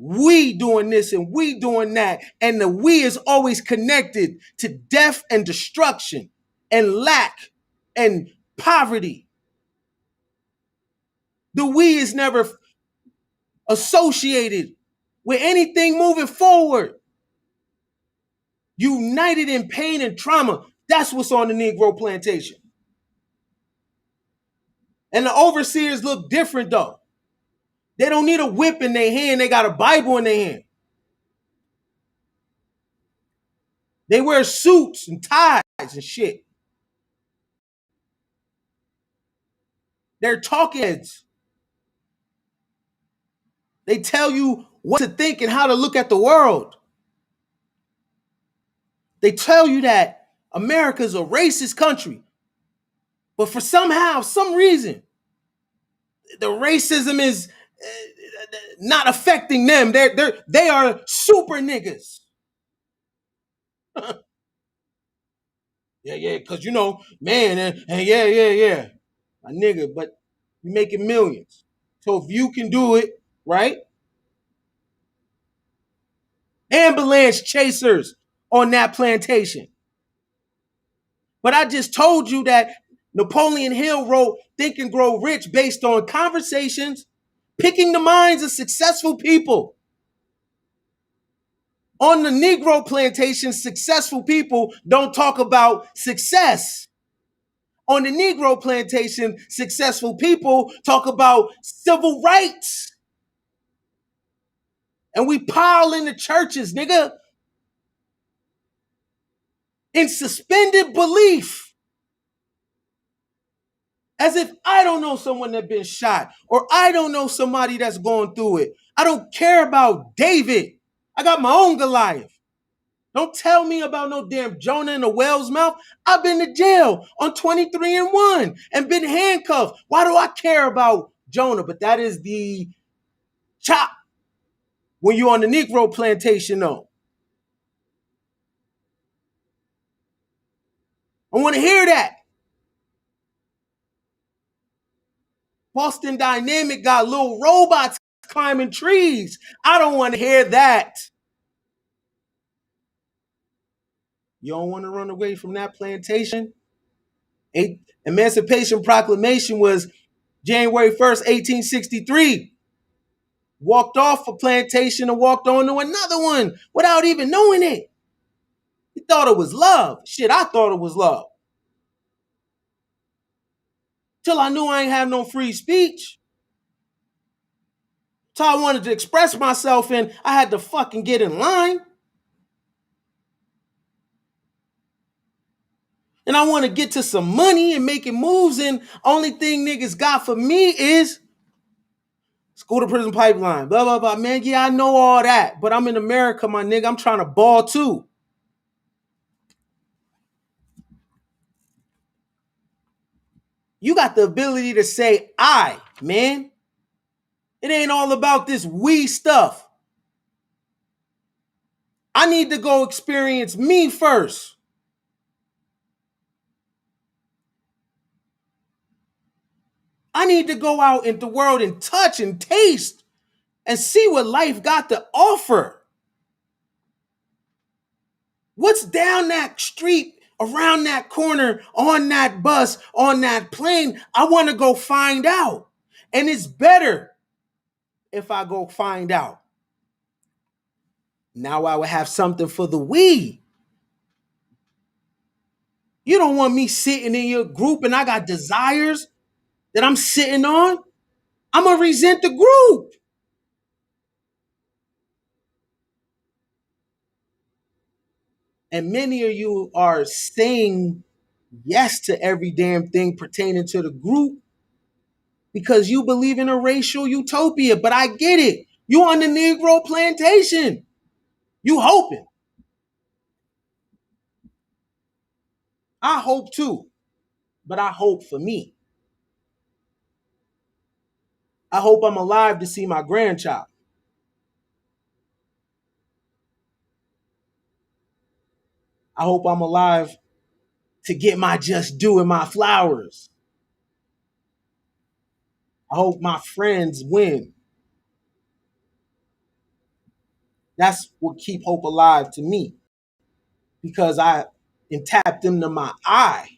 We doing this and we doing that. And the we is always connected to death and destruction and lack and poverty. The we is never associated with anything moving forward. United in pain and trauma. That's what's on the Negro plantation. And the overseers look different though. They don't need a whip in their hand. They got a Bible in their hand. They wear suits and ties and shit. They're talking heads. They tell you what to think and how to look at the world. They tell you that America's a racist country. But for some reason, the racism is not affecting them. They are super niggas. Yeah, because man, and yeah. My nigga, but you making millions. So if you can do it, right? Ambulance chasers on that plantation. But I just told you that Napoleon Hill wrote Think and Grow Rich based on conversations, picking the minds of successful people. On the Negro plantation, successful people don't talk about success. On the Negro plantation, successful people talk about civil rights. And we pile in the churches, nigga, in suspended belief. As if I don't know someone that's been shot, or I don't know somebody that's going through it. I don't care about David. I got my own Goliath. Don't tell me about no damn Jonah in the whale's mouth. I've been to jail on 23 and 1 and been handcuffed. Why do I care about Jonah? But that is the chop when you're on the Negro plantation, though. I want to hear that. Boston Dynamic got little robots climbing trees. I don't want to hear that. You don't want to run away from that plantation? Emancipation Proclamation was January 1st, 1863. Walked off a plantation and walked on to another one without even knowing it. He thought it was love. Shit, I thought it was love. Till I knew I ain't have no free speech. Till I wanted to express myself and I had to fucking get in line. And I want to get to some money and making moves, and only thing niggas got for me is school to prison pipeline, blah, blah, blah. Man, yeah, I know all that, but I'm in America, my nigga. I'm trying to ball too. You got the ability to say I, man. It ain't all about this we stuff. I need to go experience me first. I need to go out into the world and touch and taste and see what life got to offer. What's down that street, around that corner, on that bus, on that plane? I want to go find out. And it's better if I go find out. Now I would have something for the we. You don't want me sitting in your group and I got desires that I'm sitting on. I'm going to resent the group. And many of you are saying yes to every damn thing pertaining to the group because you believe in a racial utopia. But I get it. You on the Negro plantation. You hoping. I hope too. But I hope for me. I hope I'm alive to see my grandchild. I hope I'm alive to get my just due and my flowers. I hope my friends win. That's what keep hope alive to me. Because I tapped into my I.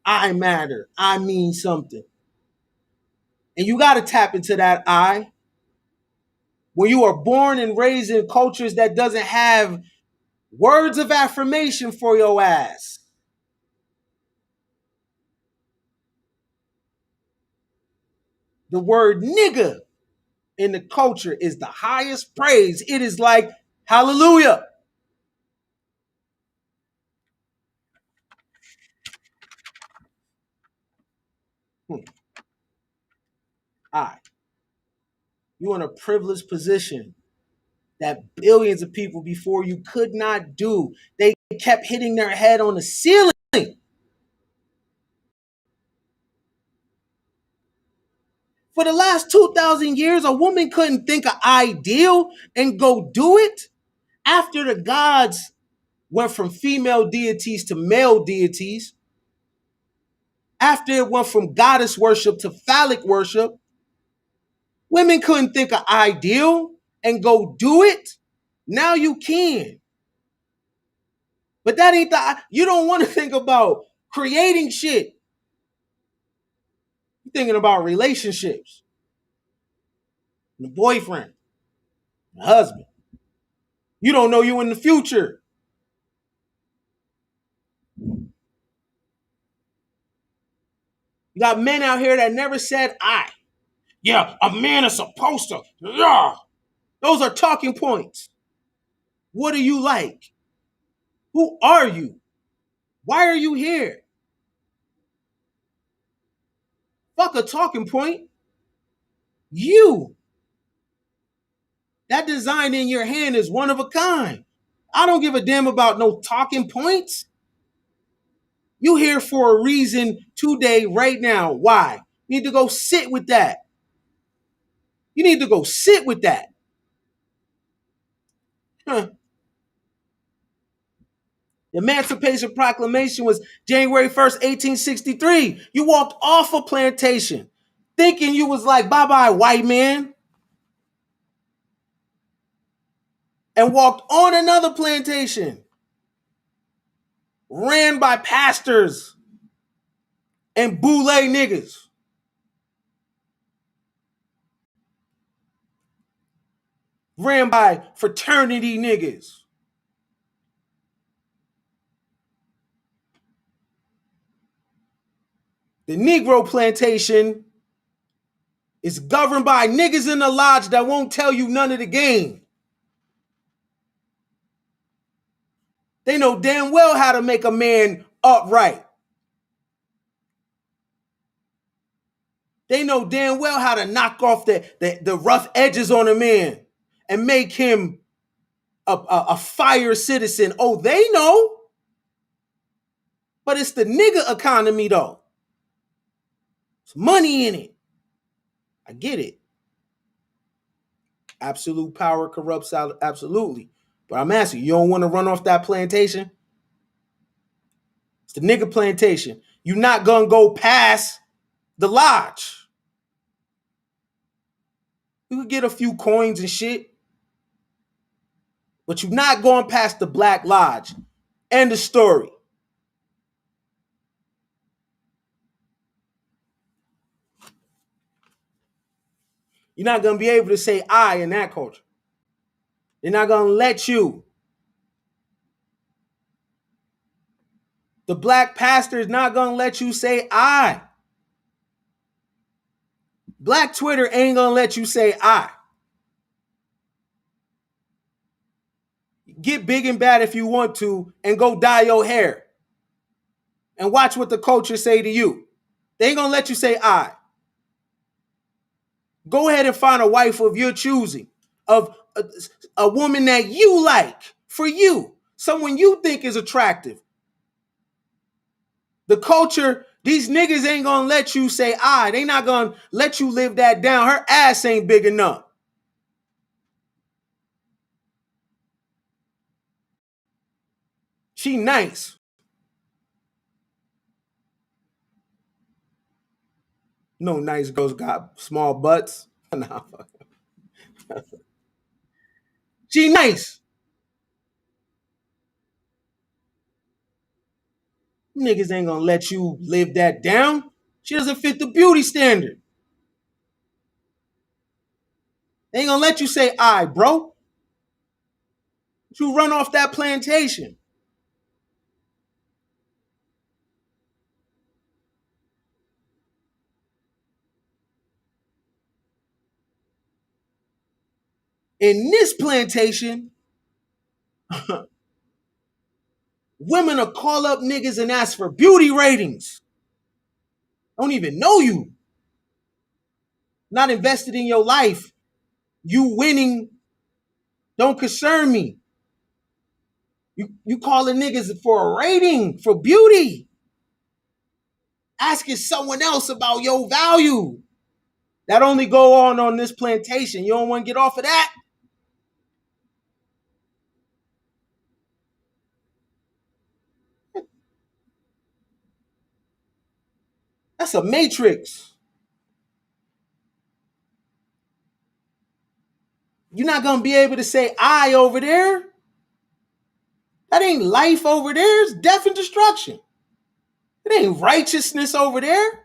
I matter. I mean something. And you got to tap into that I. When you are born and raised in cultures that doesn't have words of affirmation for your ass. The word nigga in the culture is the highest praise. It is like, hallelujah. I. You're in a privileged position that billions of people before you could not do. They kept hitting their head on the ceiling. For the last 2,000 years, a woman couldn't think of ideal and go do it after the gods went from female deities to male deities. After it went from goddess worship to phallic worship, women couldn't think of ideal and go do it. Now you can. But that ain't you don't want to think about creating shit. You're thinking about relationships. The boyfriend, the husband. You don't know you in the future. You got men out here that never said I. Yeah, a man is supposed to. Yeah. Those are talking points. What are you like? Who are you? Why are you here? Fuck a talking point. You. That design in your hand is one of a kind. I don't give a damn about no talking points. You here for a reason today, right now. Why? You need to go sit with that. You need to go sit with that. Huh. The Emancipation Proclamation was January 1st, 1863. You walked off a plantation thinking you was like, bye-bye, white man. And walked on another plantation. Ran by pastors and boule niggas. Ran by fraternity niggas. The Negro plantation is governed by niggas in the lodge that won't tell you none of the game. They know damn well how to make a man upright. They know damn well how to knock off the rough edges on a man and make him a fire citizen. Oh, they know. But it's the nigga economy, though. There's money in it. I get it. Absolute power corrupts absolutely. But I'm asking you don't want to run off that plantation? It's the nigga plantation. You're not going to go past the lodge. You could get a few coins and shit. But you're not going past the Black Lodge. End of story. You're not going to be able to say I in that culture. They're not going to let you. The black pastor is not going to let you say I. Black Twitter ain't going to let you say I. Get big and bad if you want to and go dye your hair. And watch what the culture say to you. They ain't going to let you say I. Go ahead and find a wife of your choosing. Of a woman that you like. For you. Someone you think is attractive. The culture, these niggas ain't gonna let you say I. They not gonna let you live that down. Her ass ain't big enough. She nice. No nice girls got small butts. Nah. She nice. Niggas ain't gonna let you live that down. She doesn't fit the beauty standard. They ain't gonna let you say I, bro. You run off that plantation. In this plantation, women will call up niggas and ask for beauty ratings. Don't even know you. Not invested in your life. You winning don't concern me. You calling niggas for a rating, for beauty. Asking someone else about your value. That only go on this plantation. You don't want to get off of that? That's a matrix. You're not going to be able to say I over there. That ain't life over there. It's death and destruction. It ain't righteousness over there.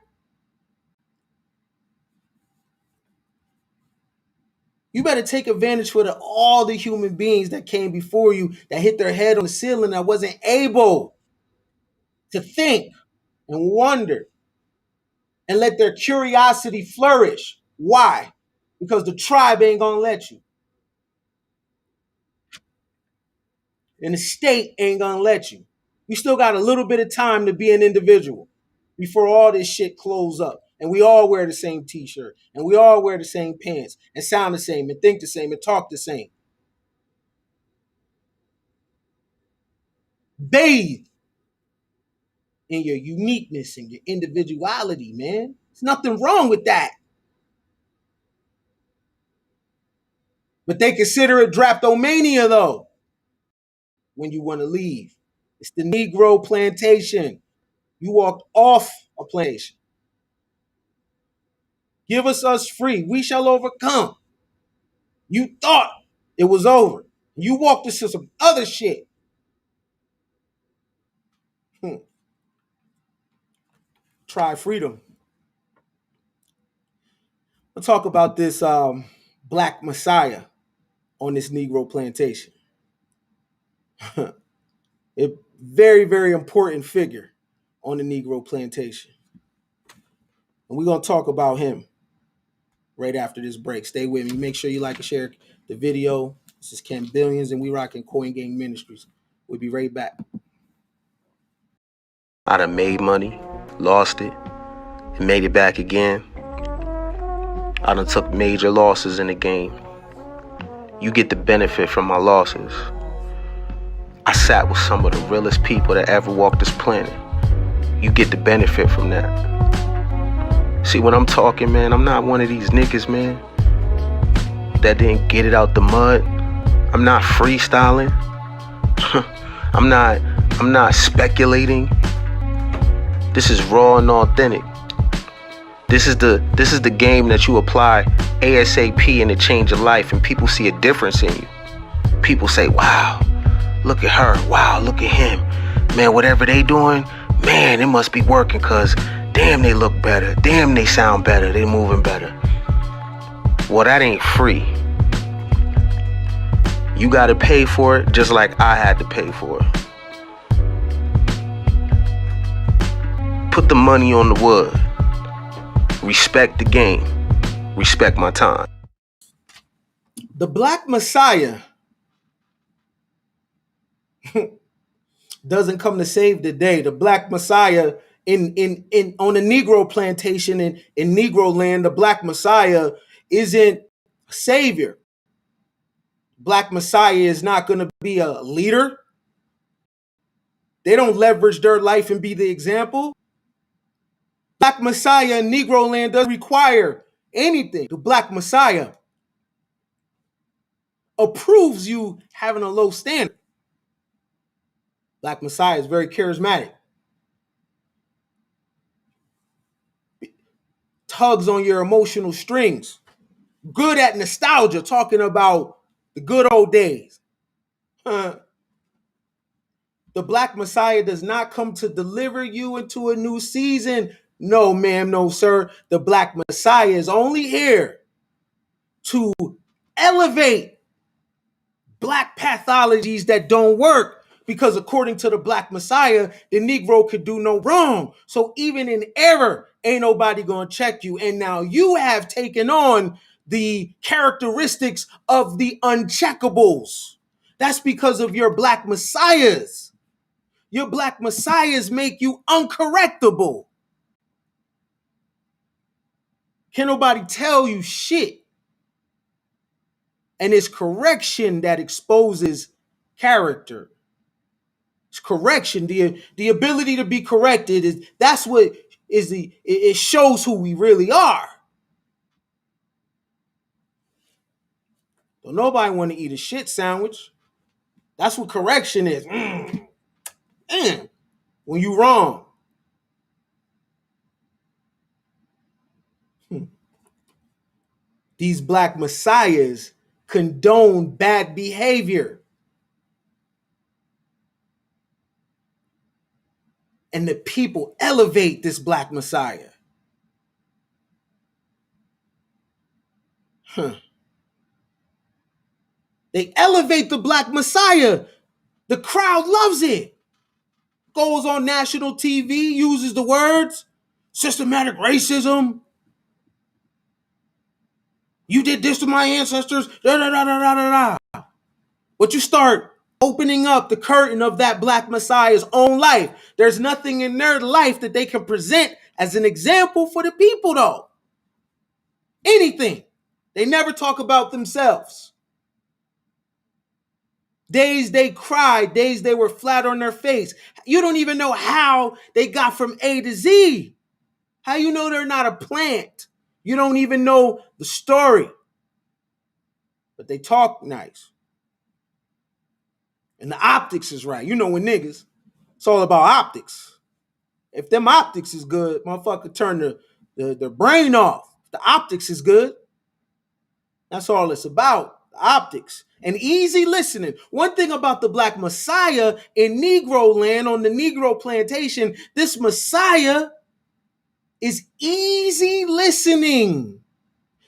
You better take advantage for all the human beings that came before you that hit their head on the ceiling that wasn't able to think and wonder and let their curiosity flourish. Why? Because the tribe ain't going to let you. And the state ain't going to let you. You still got a little bit of time to be an individual before all this shit close up. And we all wear the same t-shirt. And we all wear the same pants. And sound the same. And think the same. And talk the same. Bathe in your uniqueness and your individuality, man. There's nothing wrong with that. But they consider it Drapetomania, though, when you want to leave. It's the Negro plantation. You walked off a plantation. Give us free. We shall overcome. You thought it was over. You walked into some other shit. Try freedom. We'll talk about this Black Messiah on this Negro plantation. A very, very important figure on the Negro plantation. And we're going to talk about him right after this break. Stay with me. Make sure you like and share the video. This is Ken Billions, and we rocking Coin Gang Ministries. We'll be right back. I done made money, lost it, and made it back again. I done took major losses in the game. You get the benefit from my losses. I sat with some of the realest people that ever walked this planet. You get the benefit from that. See, when I'm talking, man, I'm not one of these niggas, man, that didn't get it out the mud. I'm not freestyling. I'm not speculating. This is raw and authentic. This is the game that you apply ASAP and it change your life, and people see a difference in you. People say, wow, look at her. Wow, look at him. Man, whatever they doing, man, it must be working, because damn, they look better. Damn, they sound better. They moving better. Well, that ain't free. You got to pay for it just like I had to pay for it. Put the money on the wood. Respect the game. Respect my time. The Black Messiah doesn't come to save the day. The Black Messiah in on the Negro plantation in Negro land, the Black Messiah isn't a savior. Black Messiah is not going to be a leader. They don't leverage their life and be the example. Black Messiah in Negro land doesn't require anything. The Black Messiah approves you having a low standard. Black Messiah is very charismatic. Tugs on your emotional strings. Good at nostalgia, talking about the good old days. The Black Messiah does not come to deliver you into a new season. No, ma'am, no, sir. The Black Messiah is only here to elevate Black pathologies that don't work. Because according to the Black Messiah, the Negro could do no wrong. So even in error, ain't nobody gonna check you. And now you have taken on the characteristics of the uncheckables. That's because of your Black Messiahs. Your Black Messiahs make you uncorrectable. Can't nobody tell you shit. And it's correction that exposes character. It's correction. The ability to be corrected that's what is it shows who we really are. Don't nobody want to eat a shit sandwich. That's what correction is. When you wrong. These black messiahs condone bad behavior. And the people elevate this black messiah. They elevate the black messiah. The crowd loves it. Goes on national TV, uses the words systematic racism. You did this to my ancestors. Da, da, da, da, da, da, da. But you start opening up the curtain of that black messiah's own life. There's nothing in their life that they can present as an example for the people, though. Anything. They never talk about themselves. Days they cried, days they were flat on their face. You don't even know how they got from A to Z. How you know they're not a plant? You don't even know the story. But they talk nice. And the optics is right. You know when niggas, it's all about optics. If them optics is good, motherfucker turn the brain off. If the optics is good, that's all it's about. The optics. And easy listening. One thing about the black messiah in Negro land on the Negro plantation, this messiah is easy listening.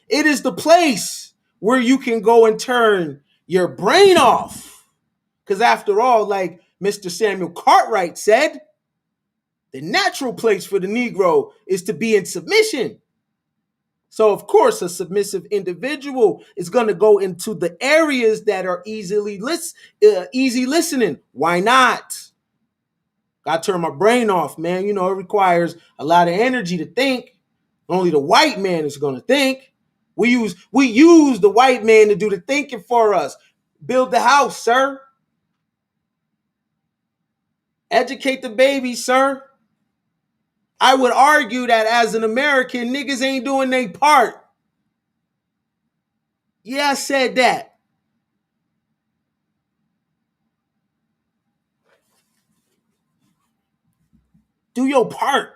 It is the place where you can go and turn your brain off. Because after all, like Mr. Samuel Cartwright said, the natural place for the Negro is to be in submission. So, of course, a submissive individual is going to go into the areas that are easy listening. Why not? Got to turn my brain off, man. You know, it requires a lot of energy to think. Only the white man is going to think. We use the white man to do the thinking for us. Build the house, sir. Educate the baby, sir. I would argue that as an American, niggas ain't doing their part. Yeah, I said that. Do your part.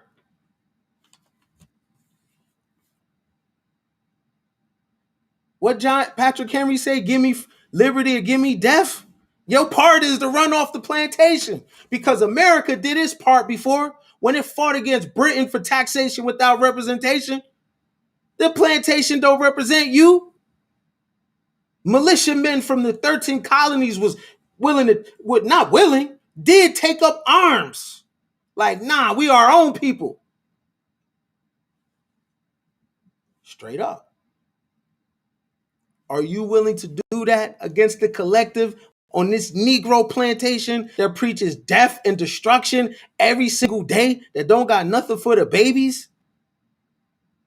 What John Patrick Henry say? Give me liberty or give me death. Your part is to run off the plantation because America did its part before when it fought against Britain for taxation without representation. The plantation don't represent you. Militiamen from the 13 colonies was did take up arms. Like, nah, we are our own people. Straight up. Are you willing to do that against the collective on this Negro plantation that preaches death and destruction every single day, that don't got nothing for the babies?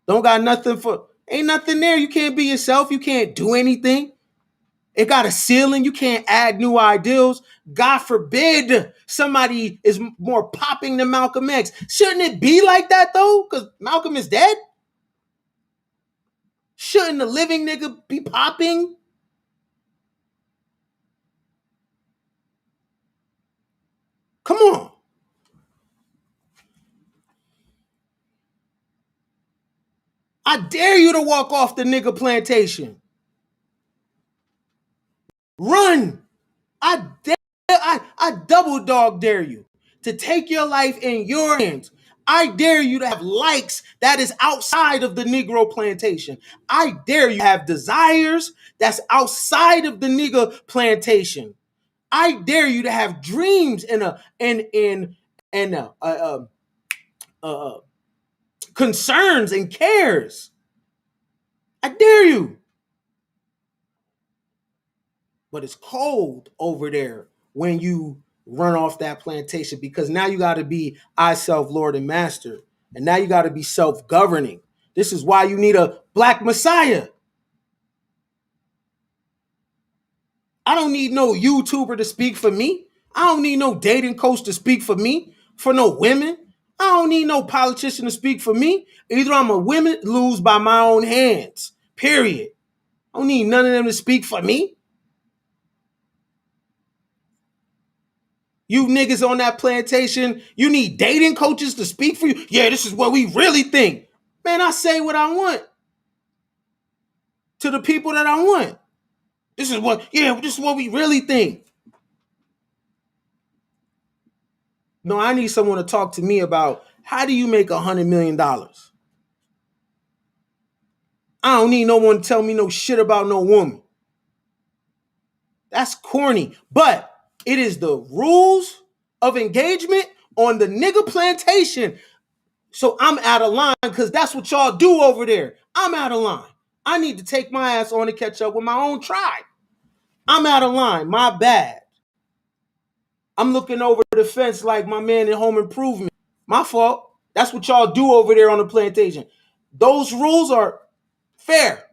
Ain't nothing there. You can't be yourself. You can't do anything. It got a ceiling. You can't add new ideals. God forbid somebody is more popping than Malcolm X. Shouldn't it be like that, though? Because Malcolm is dead? Shouldn't the living nigga be popping? Come on. I dare you to walk off the nigga plantation. Run. I double dog dare you to take your life in your hands. I dare you to have likes that is outside of the Negro plantation. I dare you to have desires that's outside of the nigga plantation. I dare you to have dreams concerns and cares. I dare you. But it's cold over there when you run off that plantation because now you got to be I, self, Lord, and Master. And now you got to be self-governing. This is why you need a black messiah. I don't need no YouTuber to speak for me. I don't need no dating coach to speak for me, for no women. I don't need no politician to speak for me. Either I'm a women lose by my own hands, period. I don't need none of them to speak for me. You niggas on that plantation, you need dating coaches to speak for you? Yeah, this is what we really think. Man, I say what I want to the people that I want. This is what we really think. No, I need someone to talk to me about how do you make $100 million? I don't need no one to tell me no shit about no woman. That's corny. But it is the rules of engagement on the nigga plantation. So I'm out of line because that's what y'all do over there. I'm out of line. I need to take my ass on and catch up with my own tribe. I'm out of line. My bad. I'm looking over the fence like my man in Home Improvement. My fault. That's what y'all do over there on the plantation. Those rules are fair.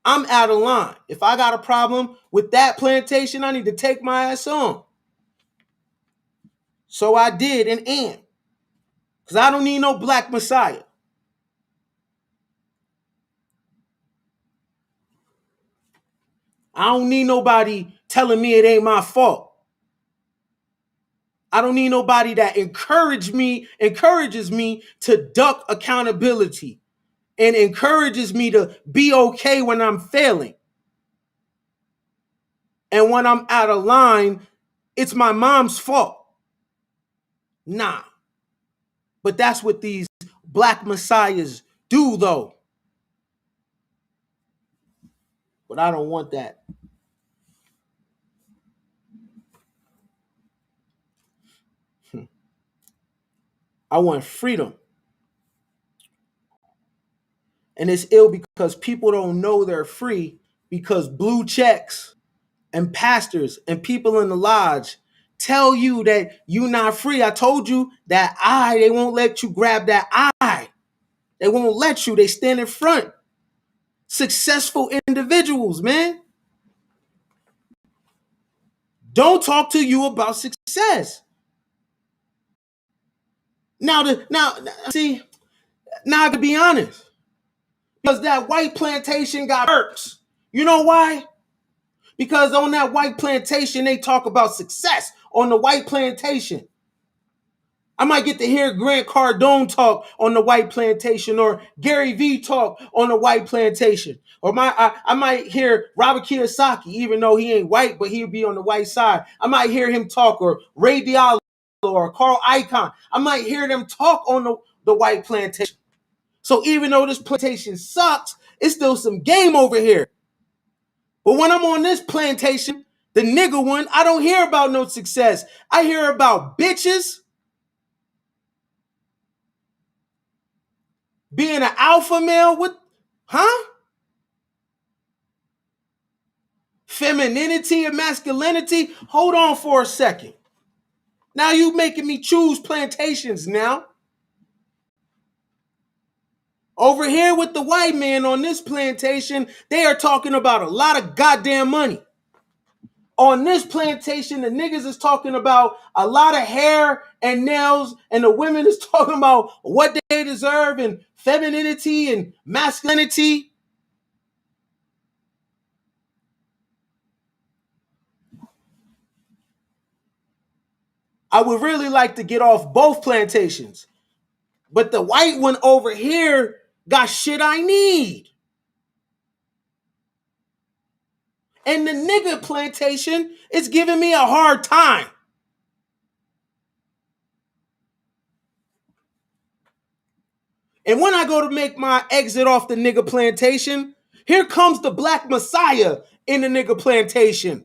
I'm out of line. If I got a problem with that plantation, I need to take my ass on. So I did and am. Because I don't need no black messiah. I don't need nobody telling me it ain't my fault. I don't need nobody that encourages me to duck accountability and encourages me to be okay when I'm failing. And when I'm out of line, it's my mom's fault. Nah. But that's what these black messiahs do, though. But I don't want that. I want freedom. And it's ill because people don't know they're free because blue checks and pastors and people in the lodge tell you that you're not free. I told you that they won't let you grab that eye. They won't let you. They stand in front. Successful individuals, man. Don't talk to you about success. Now I can be honest. Because that white plantation got perks. You know why? Because on that white plantation, they talk about success on the white plantation. I might get to hear Grant Cardone talk on the white plantation or Gary Vee talk on the white plantation. Or I might hear Robert Kiyosaki, even though he ain't white, but he'll be on the white side. I might hear him talk, or Ray Diallo or Carl Icahn. I might hear them talk on the white plantation. So even though this plantation sucks, it's still some game over here. But when I'm on this plantation, the nigga one, I don't hear about no success. I hear about bitches, being an alpha male with, femininity and masculinity. Hold on for a second. Now you making me choose plantations now. Over here with the white man on this plantation, they are talking about a lot of goddamn money. On this plantation, the niggas is talking about a lot of hair and nails, and the women is talking about what they deserve and femininity and masculinity. I would really like to get off both plantations, but the white one over here got shit I need. And the nigga plantation is giving me a hard time. And when I go to make my exit off the nigga plantation, here comes the black messiah in the nigga plantation.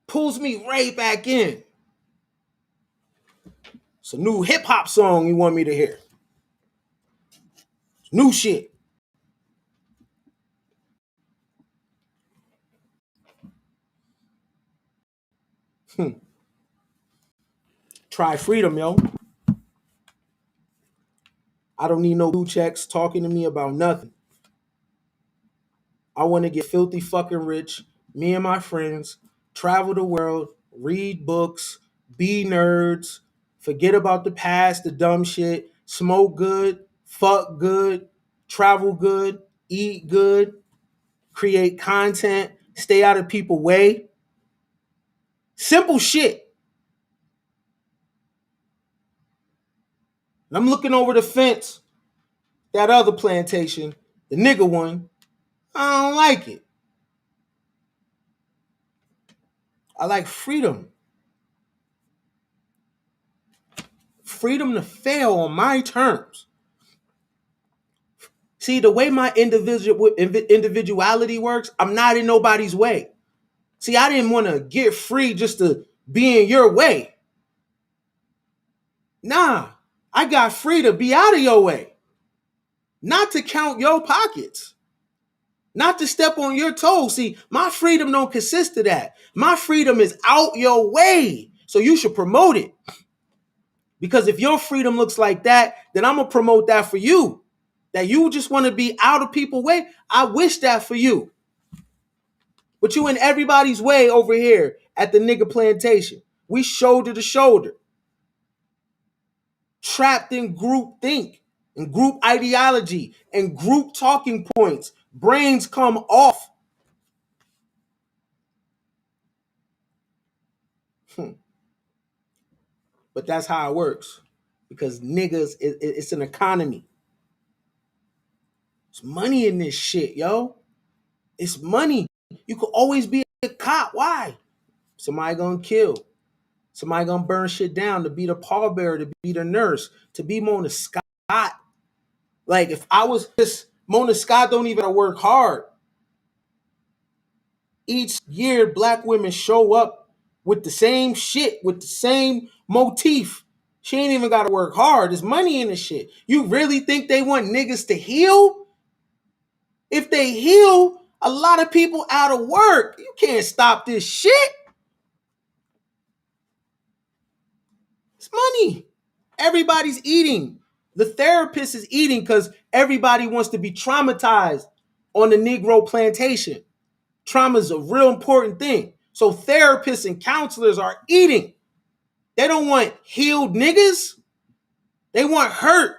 Pulls me right back in. It's a new hip hop song you want me to hear. It's new shit. Try freedom, yo. I don't need no blue checks talking to me about nothing. I want to get filthy fucking rich, me and my friends, travel the world, read books, be nerds, forget about the past, the dumb shit, smoke good, fuck good, travel good, eat good, create content, stay out of people's way. Simple shit. And I'm looking over the fence, that other plantation, the nigga one. I don't like it. I like freedom. Freedom to fail on my terms. See, the way my individuality works, I'm not in nobody's way. See, I didn't want to get free just to be in your way. Nah, I got free to be out of your way. Not to count your pockets. Not to step on your toes. See, my freedom don't consist of that. My freedom is out your way. So you should promote it. Because if your freedom looks like that, then I'm going to promote that for you. That you just want to be out of people's way. I wish that for you. But you in everybody's way over here at the nigga plantation. We shoulder to shoulder. Trapped in group think and group ideology and group talking points. Brains come off. But that's how it works. Because niggas, it's an economy. It's money in this shit, yo. It's money. You could always be a cop. Why? Somebody gonna kill. Somebody gonna burn shit down to be the pallbearer, to be the nurse, to be Mona Scott. Like if I was this, Mona Scott don't even work hard. Each year, black women show up with the same shit, with the same motif. She ain't even gotta work hard. There's money in the shit. You really think they want niggas to heal? If they heal, a lot of people out of work. You can't stop this shit. It's money. Everybody's eating. The therapist is eating because everybody wants to be traumatized on the Negro plantation. Trauma is a real important thing. So therapists and counselors are eating. They don't want healed niggas. They want hurt.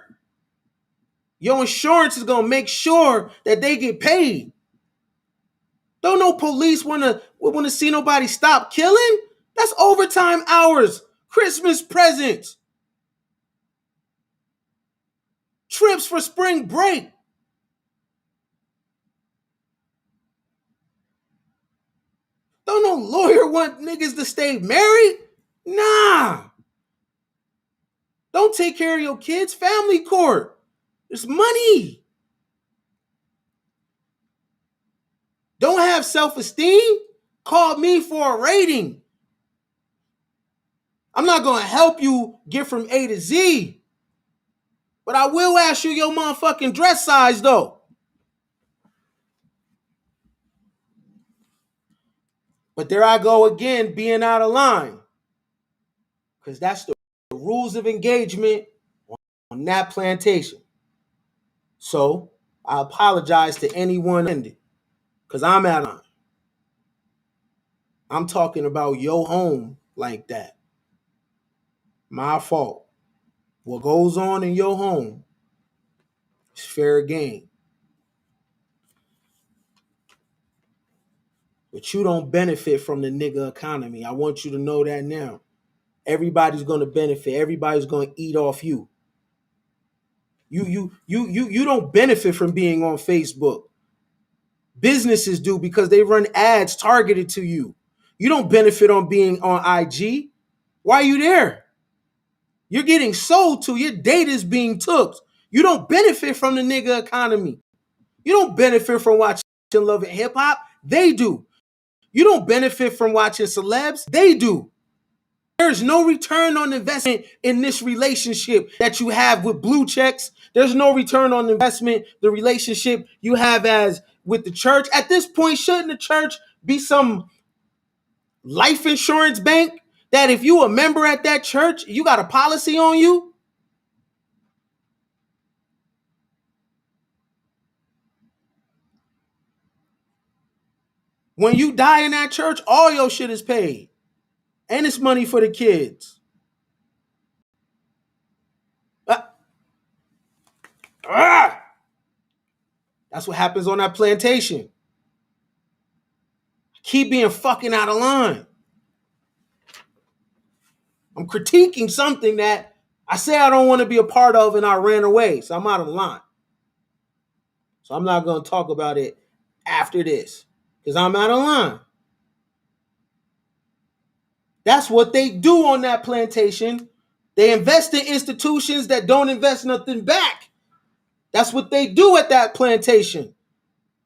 Your insurance is going to make sure that they get paid. Don't no police want to see nobody stop killing? That's overtime hours, Christmas presents, trips for spring break. Don't no lawyer want niggas to stay married? Nah. Don't take care of your kids. Family court. There's money. Don't have self-esteem? Call me for a rating. I'm not going to help you get from A to Z. But I will ask you your motherfucking dress size, though. But there I go again, being out of line. Because that's the rules of engagement on that plantation. So I apologize to anyone ended. Because I'm out of line. I'm talking about your home like that. My fault. What goes on in your home is fair game. But you don't benefit from the nigga economy. I want you to know that now. Everybody's going to benefit. Everybody's going to eat off you. You don't benefit from being on Facebook. Businesses do because they run ads targeted to you. You don't benefit on being on IG. Why are you there? You're getting sold to. Your data is being took. You don't benefit from the nigga economy. You don't benefit from watching Love and Hip Hop. They do. You don't benefit from watching celebs. They do. There's no return on investment in this relationship that you have with blue checks. There's no return on investment, the relationship you have as with the church. At this point, shouldn't the church be some life insurance bank that if you a member at that church, you got a policy on you? When you die in that church, all your shit is paid. And it's money for the kids. That's what happens on that plantation. Keep being fucking out of line. I'm critiquing something that I say I don't want to be a part of and I ran away, so I'm out of line. So I'm not going to talk about it after this because I'm out of line. That's what they do on that plantation. They invest in institutions that don't invest nothing back. That's what they do at that plantation.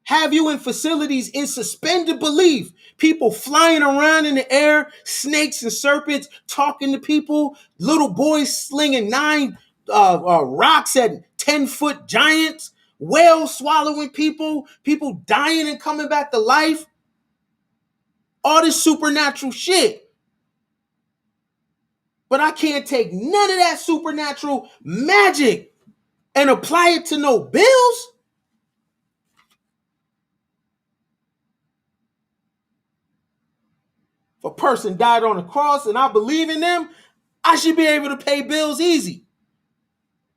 Have you in facilities in suspended belief. People flying around in the air, snakes and serpents talking to people, little boys slinging 9 rocks at 10-foot giants, whales swallowing people, people dying and coming back to life. All this supernatural shit. But I can't take none of that supernatural magic and apply it to no bills. If a person died on the cross and I believe in them, I should be able to pay bills easy.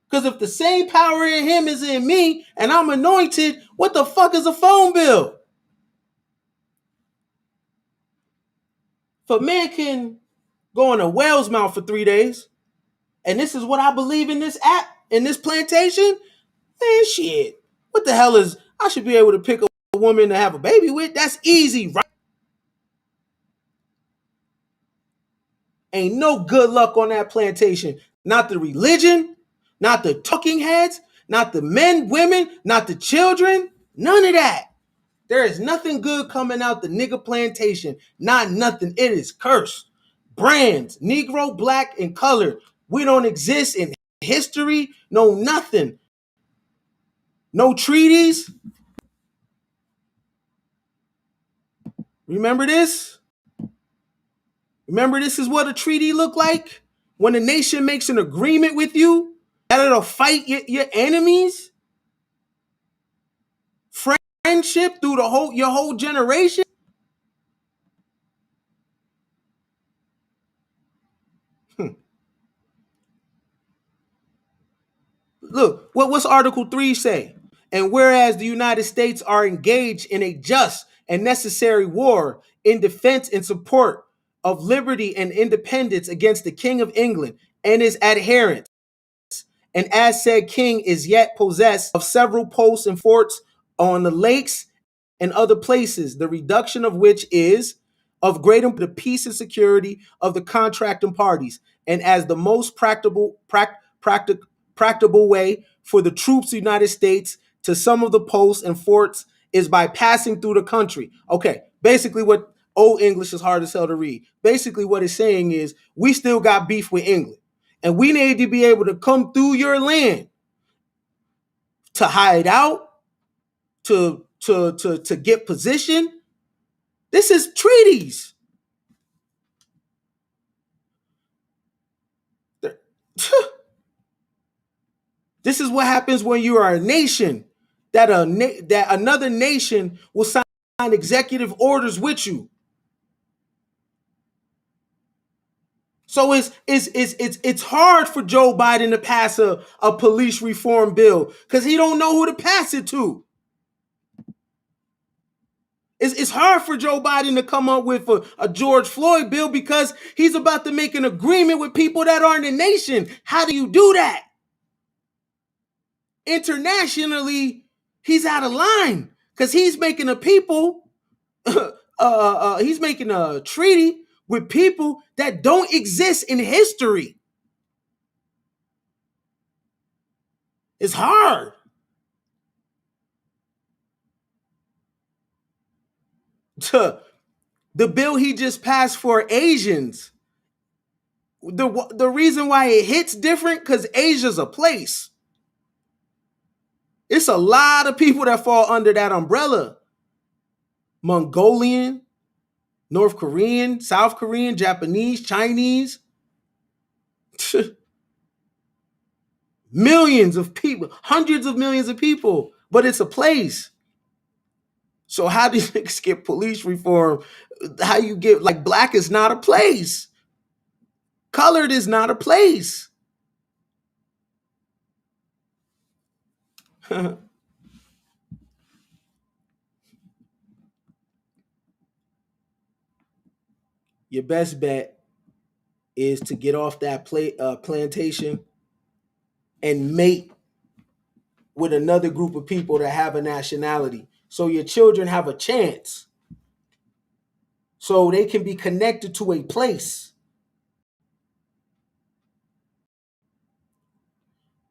Because if the same power in him is in me and I'm anointed, what the fuck is a phone bill? If a man can go in a whale's mouth for 3 days, and this is what I believe in this app, in this plantation, man, shit. What the hell is, I should be able to pick a woman to have a baby with? That's easy, right? Ain't no good luck on that plantation. Not the religion, not the talking heads, not the men, women, not the children. None of that. There is nothing good coming out the nigga plantation. Not nothing. It is cursed. Brands, Negro, black, and colored. We don't exist in history. No nothing. No treaties. Remember this? Remember this is what a treaty look like? When a nation makes an agreement with you that it'll fight your enemies? Friendship through your whole generation? Look, what's Article 3 say? And whereas the United States are engaged in a just and necessary war in defense and support of liberty and independence against the King of England and his adherents, and as said king is yet possessed of several posts and forts on the lakes and other places, the reduction of which is of great the peace and security of the contracting parties, and as the most practicable way for the troops of the United States to some of the posts and forts is by passing through the country. Okay, basically what old English is hard as hell to read. Basically what it's saying is we still got beef with England. And we need to be able to come through your land to hide out, to get position. This is treaties. This is what happens when you are a nation that another nation will sign executive orders with you. So it's hard for Joe Biden to pass a police reform bill because he don't know who to pass it to. It's hard for Joe Biden to come up with a George Floyd bill because he's about to make an agreement with people that aren't a nation. How do you do that? Internationally, he's out of line because he's making he's making a treaty with people that don't exist in history. It's hard. The bill he just passed for Asians, the reason why it hits different because Asia's a place. It's a lot of people that fall under that umbrella. Mongolian, North Korean, South Korean, Japanese, Chinese. Millions of people, hundreds of millions of people, but it's a place. So how do you skip police reform? How you get, like, black is not a place. Colored is not a place. Your best bet is to get off that plantation and mate with another group of people that have a nationality. So your children have a chance. So they can be connected to a place.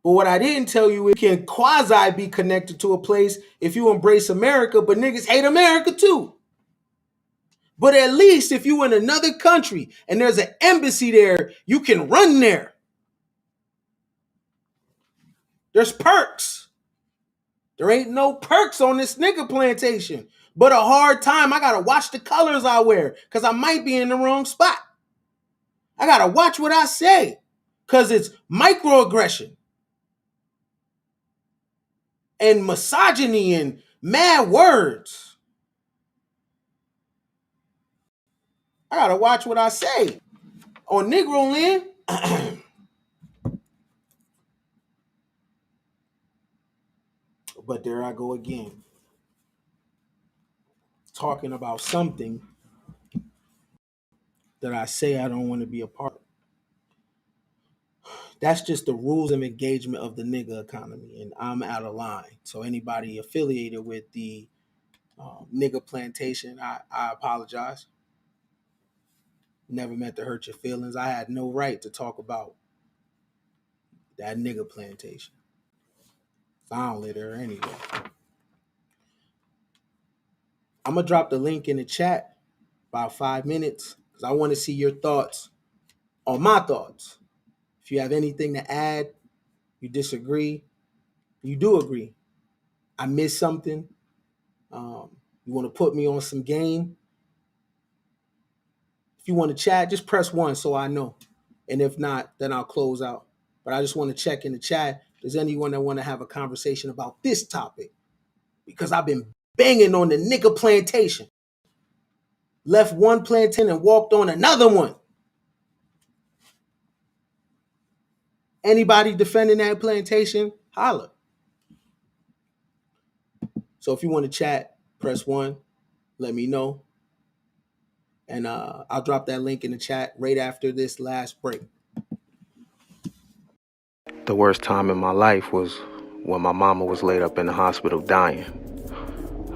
But what I didn't tell you is you can quasi be connected to a place if you embrace America, but niggas hate America too. But at least if you in another country and there's an embassy there, you can run there. There's perks. There ain't no perks on this nigga plantation. But a hard time, I gotta watch the colors I wear because I might be in the wrong spot. I gotta watch what I say because it's microaggression and misogyny and mad words. I gotta watch what I say on Negro land. But there I go again, talking about something that I say I don't want to be a part of. That's just the rules of engagement of the nigga economy, and I'm out of line. So anybody affiliated with the nigga plantation, I apologize. Never meant to hurt your feelings. I had no right to talk about that nigga plantation. I don't live there anyway. I'm gonna drop the link in the chat about 5 minutes because I want to see your thoughts on my thoughts. If you have anything to add, you disagree, you do agree, I missed something, you want to put me on some game, if you want to chat, just press 1 so I know. And if not, then I'll close out. But I just want to check in the chat. Does anyone that want to have a conversation about this topic? Because I've been banging on the nigga plantation. Left one plantation and walked on another one. Anybody defending that plantation, holla. So if you want to chat, press 1. Let me know. And I'll drop that link in the chat right after this last break. The worst time in my life was when my mama was laid up in the hospital dying.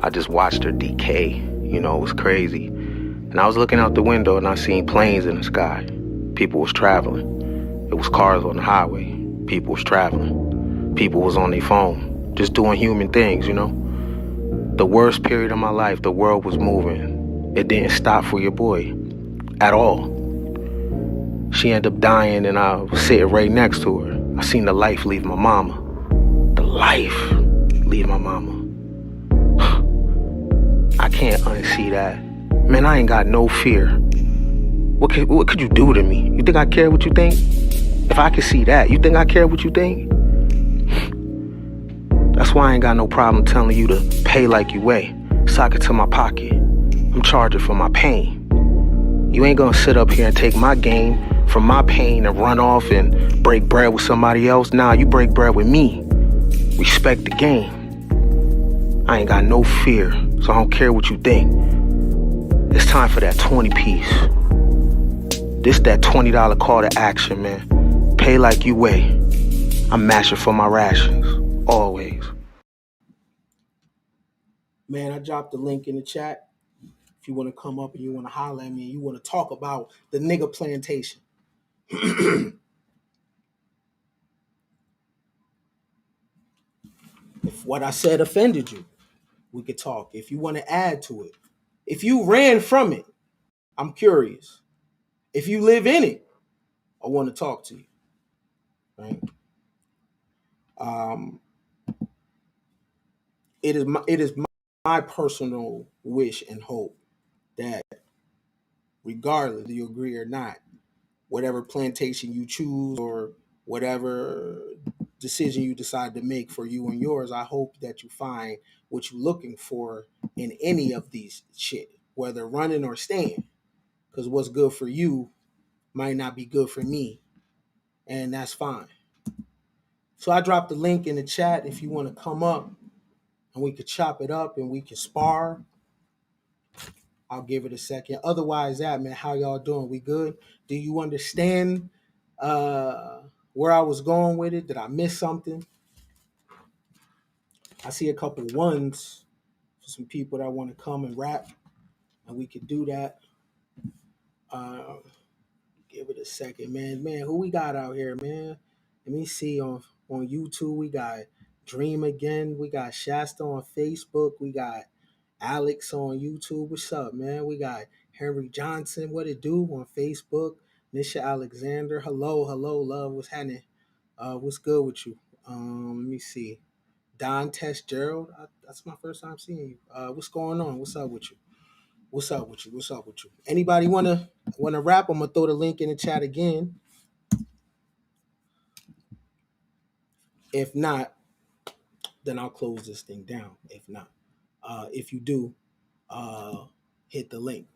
I just watched her decay. You know, it was crazy. And I was looking out the window and I seen planes in the sky. People was traveling. It was cars on the highway. People was traveling. People was on their phone, just doing human things, you know. The worst period of my life, the world was moving. It didn't stop for your boy at all. She ended up dying and I was sitting right next to her. I seen the life leave my mama. The life leave my mama. I can't unsee that. Man, I ain't got no fear. What could you do to me? You think I care what you think? If I could see that, you think I care what you think? That's why I ain't got no problem telling you to pay like you weigh. Sock it to my pocket. I'm charging for my pain. You ain't gonna sit up here and take my gain from my pain and run off and break bread with somebody else. Nah, you break bread with me. Respect the game. I ain't got no fear, so I don't care what you think. It's time for that 20 piece. This that $20 call to action, man. Pay like you weigh. I'm mashing for my rations, always. Man, I dropped the link in the chat. If you want to come up and you want to holler at me and you want to talk about the nigga plantation. If what I said offended you, we could talk. If you want to add to it. If you ran from it, I'm curious. If you live in it, I want to talk to you. Right? It is my personal wish and hope that regardless if you agree or not, whatever plantation you choose or whatever decision you decide to make for you and yours, I hope that you find what you're looking for in any of these shit, whether running or staying. Because what's good for you might not be good for me, and that's fine. So I dropped the link in the chat if you want to come up and we could chop it up and we can spar. I'll give it a second. Otherwise, that man, how y'all doing? We good? Do you understand where I was going with it. Did I miss something? I see a couple ones for some people that want to come and rap, and we could do that. Uh, Give it a second, man. Man, who we got out here, man? Let me see on YouTube. We got Dream Again. We got Shasta on Facebook. We got Alex on YouTube. What's up, man? We got Henry Johnson. What it do on Facebook? Nisha Alexander. Hello, love. What's happening? What's good with you? Let me see. Don Tess Gerald. That's my first time seeing you. What's going on? What's up with you? What's up with you? What's up with you? Anybody wanna rap? I'm gonna throw the link in the chat again. If not, then I'll close this thing down. If not, if you do, hit the link.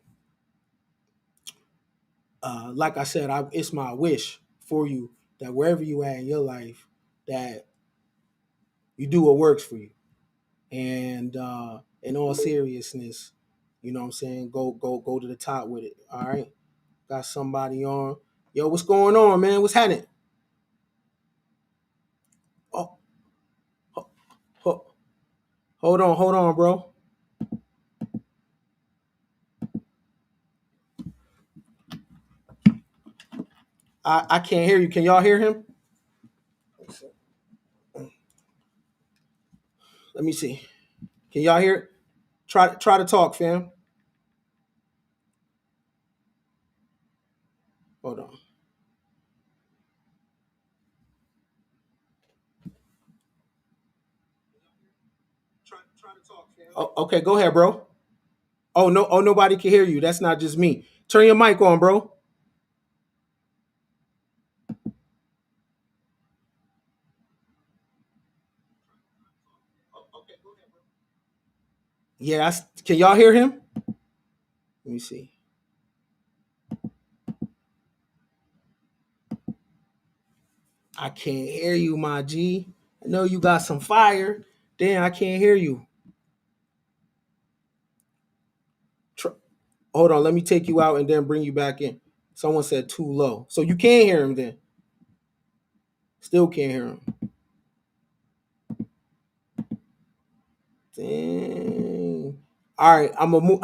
Like I said, it's my wish for you that wherever you at in your life, that you do what works for you. And in all seriousness, you know what I'm saying? Go to the top with it. All right. Got somebody on. Yo, what's going on, man? What's happening? Oh, ho- hold on, bro. I can't hear you. Can y'all hear him? Let me see. Can y'all hear it? Try to talk, fam. Hold on. Try to talk, fam. Oh, okay, go ahead, bro. Oh no, nobody can hear you. That's not just me. Turn your mic on, bro. Yeah, can y'all hear him? Let me see. I can't hear you, my G. I know you got some fire. Damn, I can't hear you. Tr- Hold on, let me take you out and then bring you back in. Someone said too low. So you can't hear him then. Still can't hear him. Dang. All right, I'm gonna move.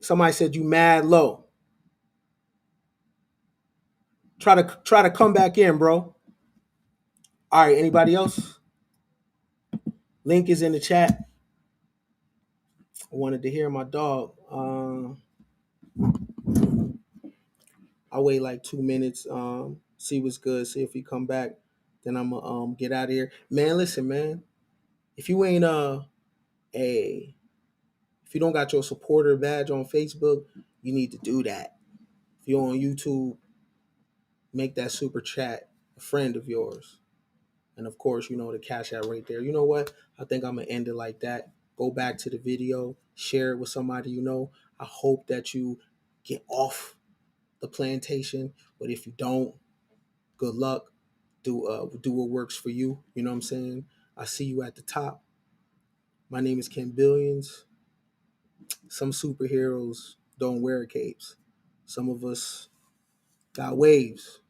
Somebody said you mad low. Try to come back in, bro. All right, anybody else? Link is in the chat. I wanted to hear my dog. I'll wait like 2 minutes. See what's good. See if he come back. Then I'm gonna get out of here. Man, listen, man. If you ain't a if you don't got your supporter badge on Facebook, you need to do that. If you're on YouTube, make that super chat a friend of yours. And of course, you know the cash out right there. You know what? I think I'm gonna end it like that. Go back to the video, share it with somebody you know. I hope that you get off the plantation. But if you don't, good luck. Do what works for you. You know what I'm saying? I see you at the top. My name is Ken Billions. Some superheroes don't wear capes. Some of us got waves.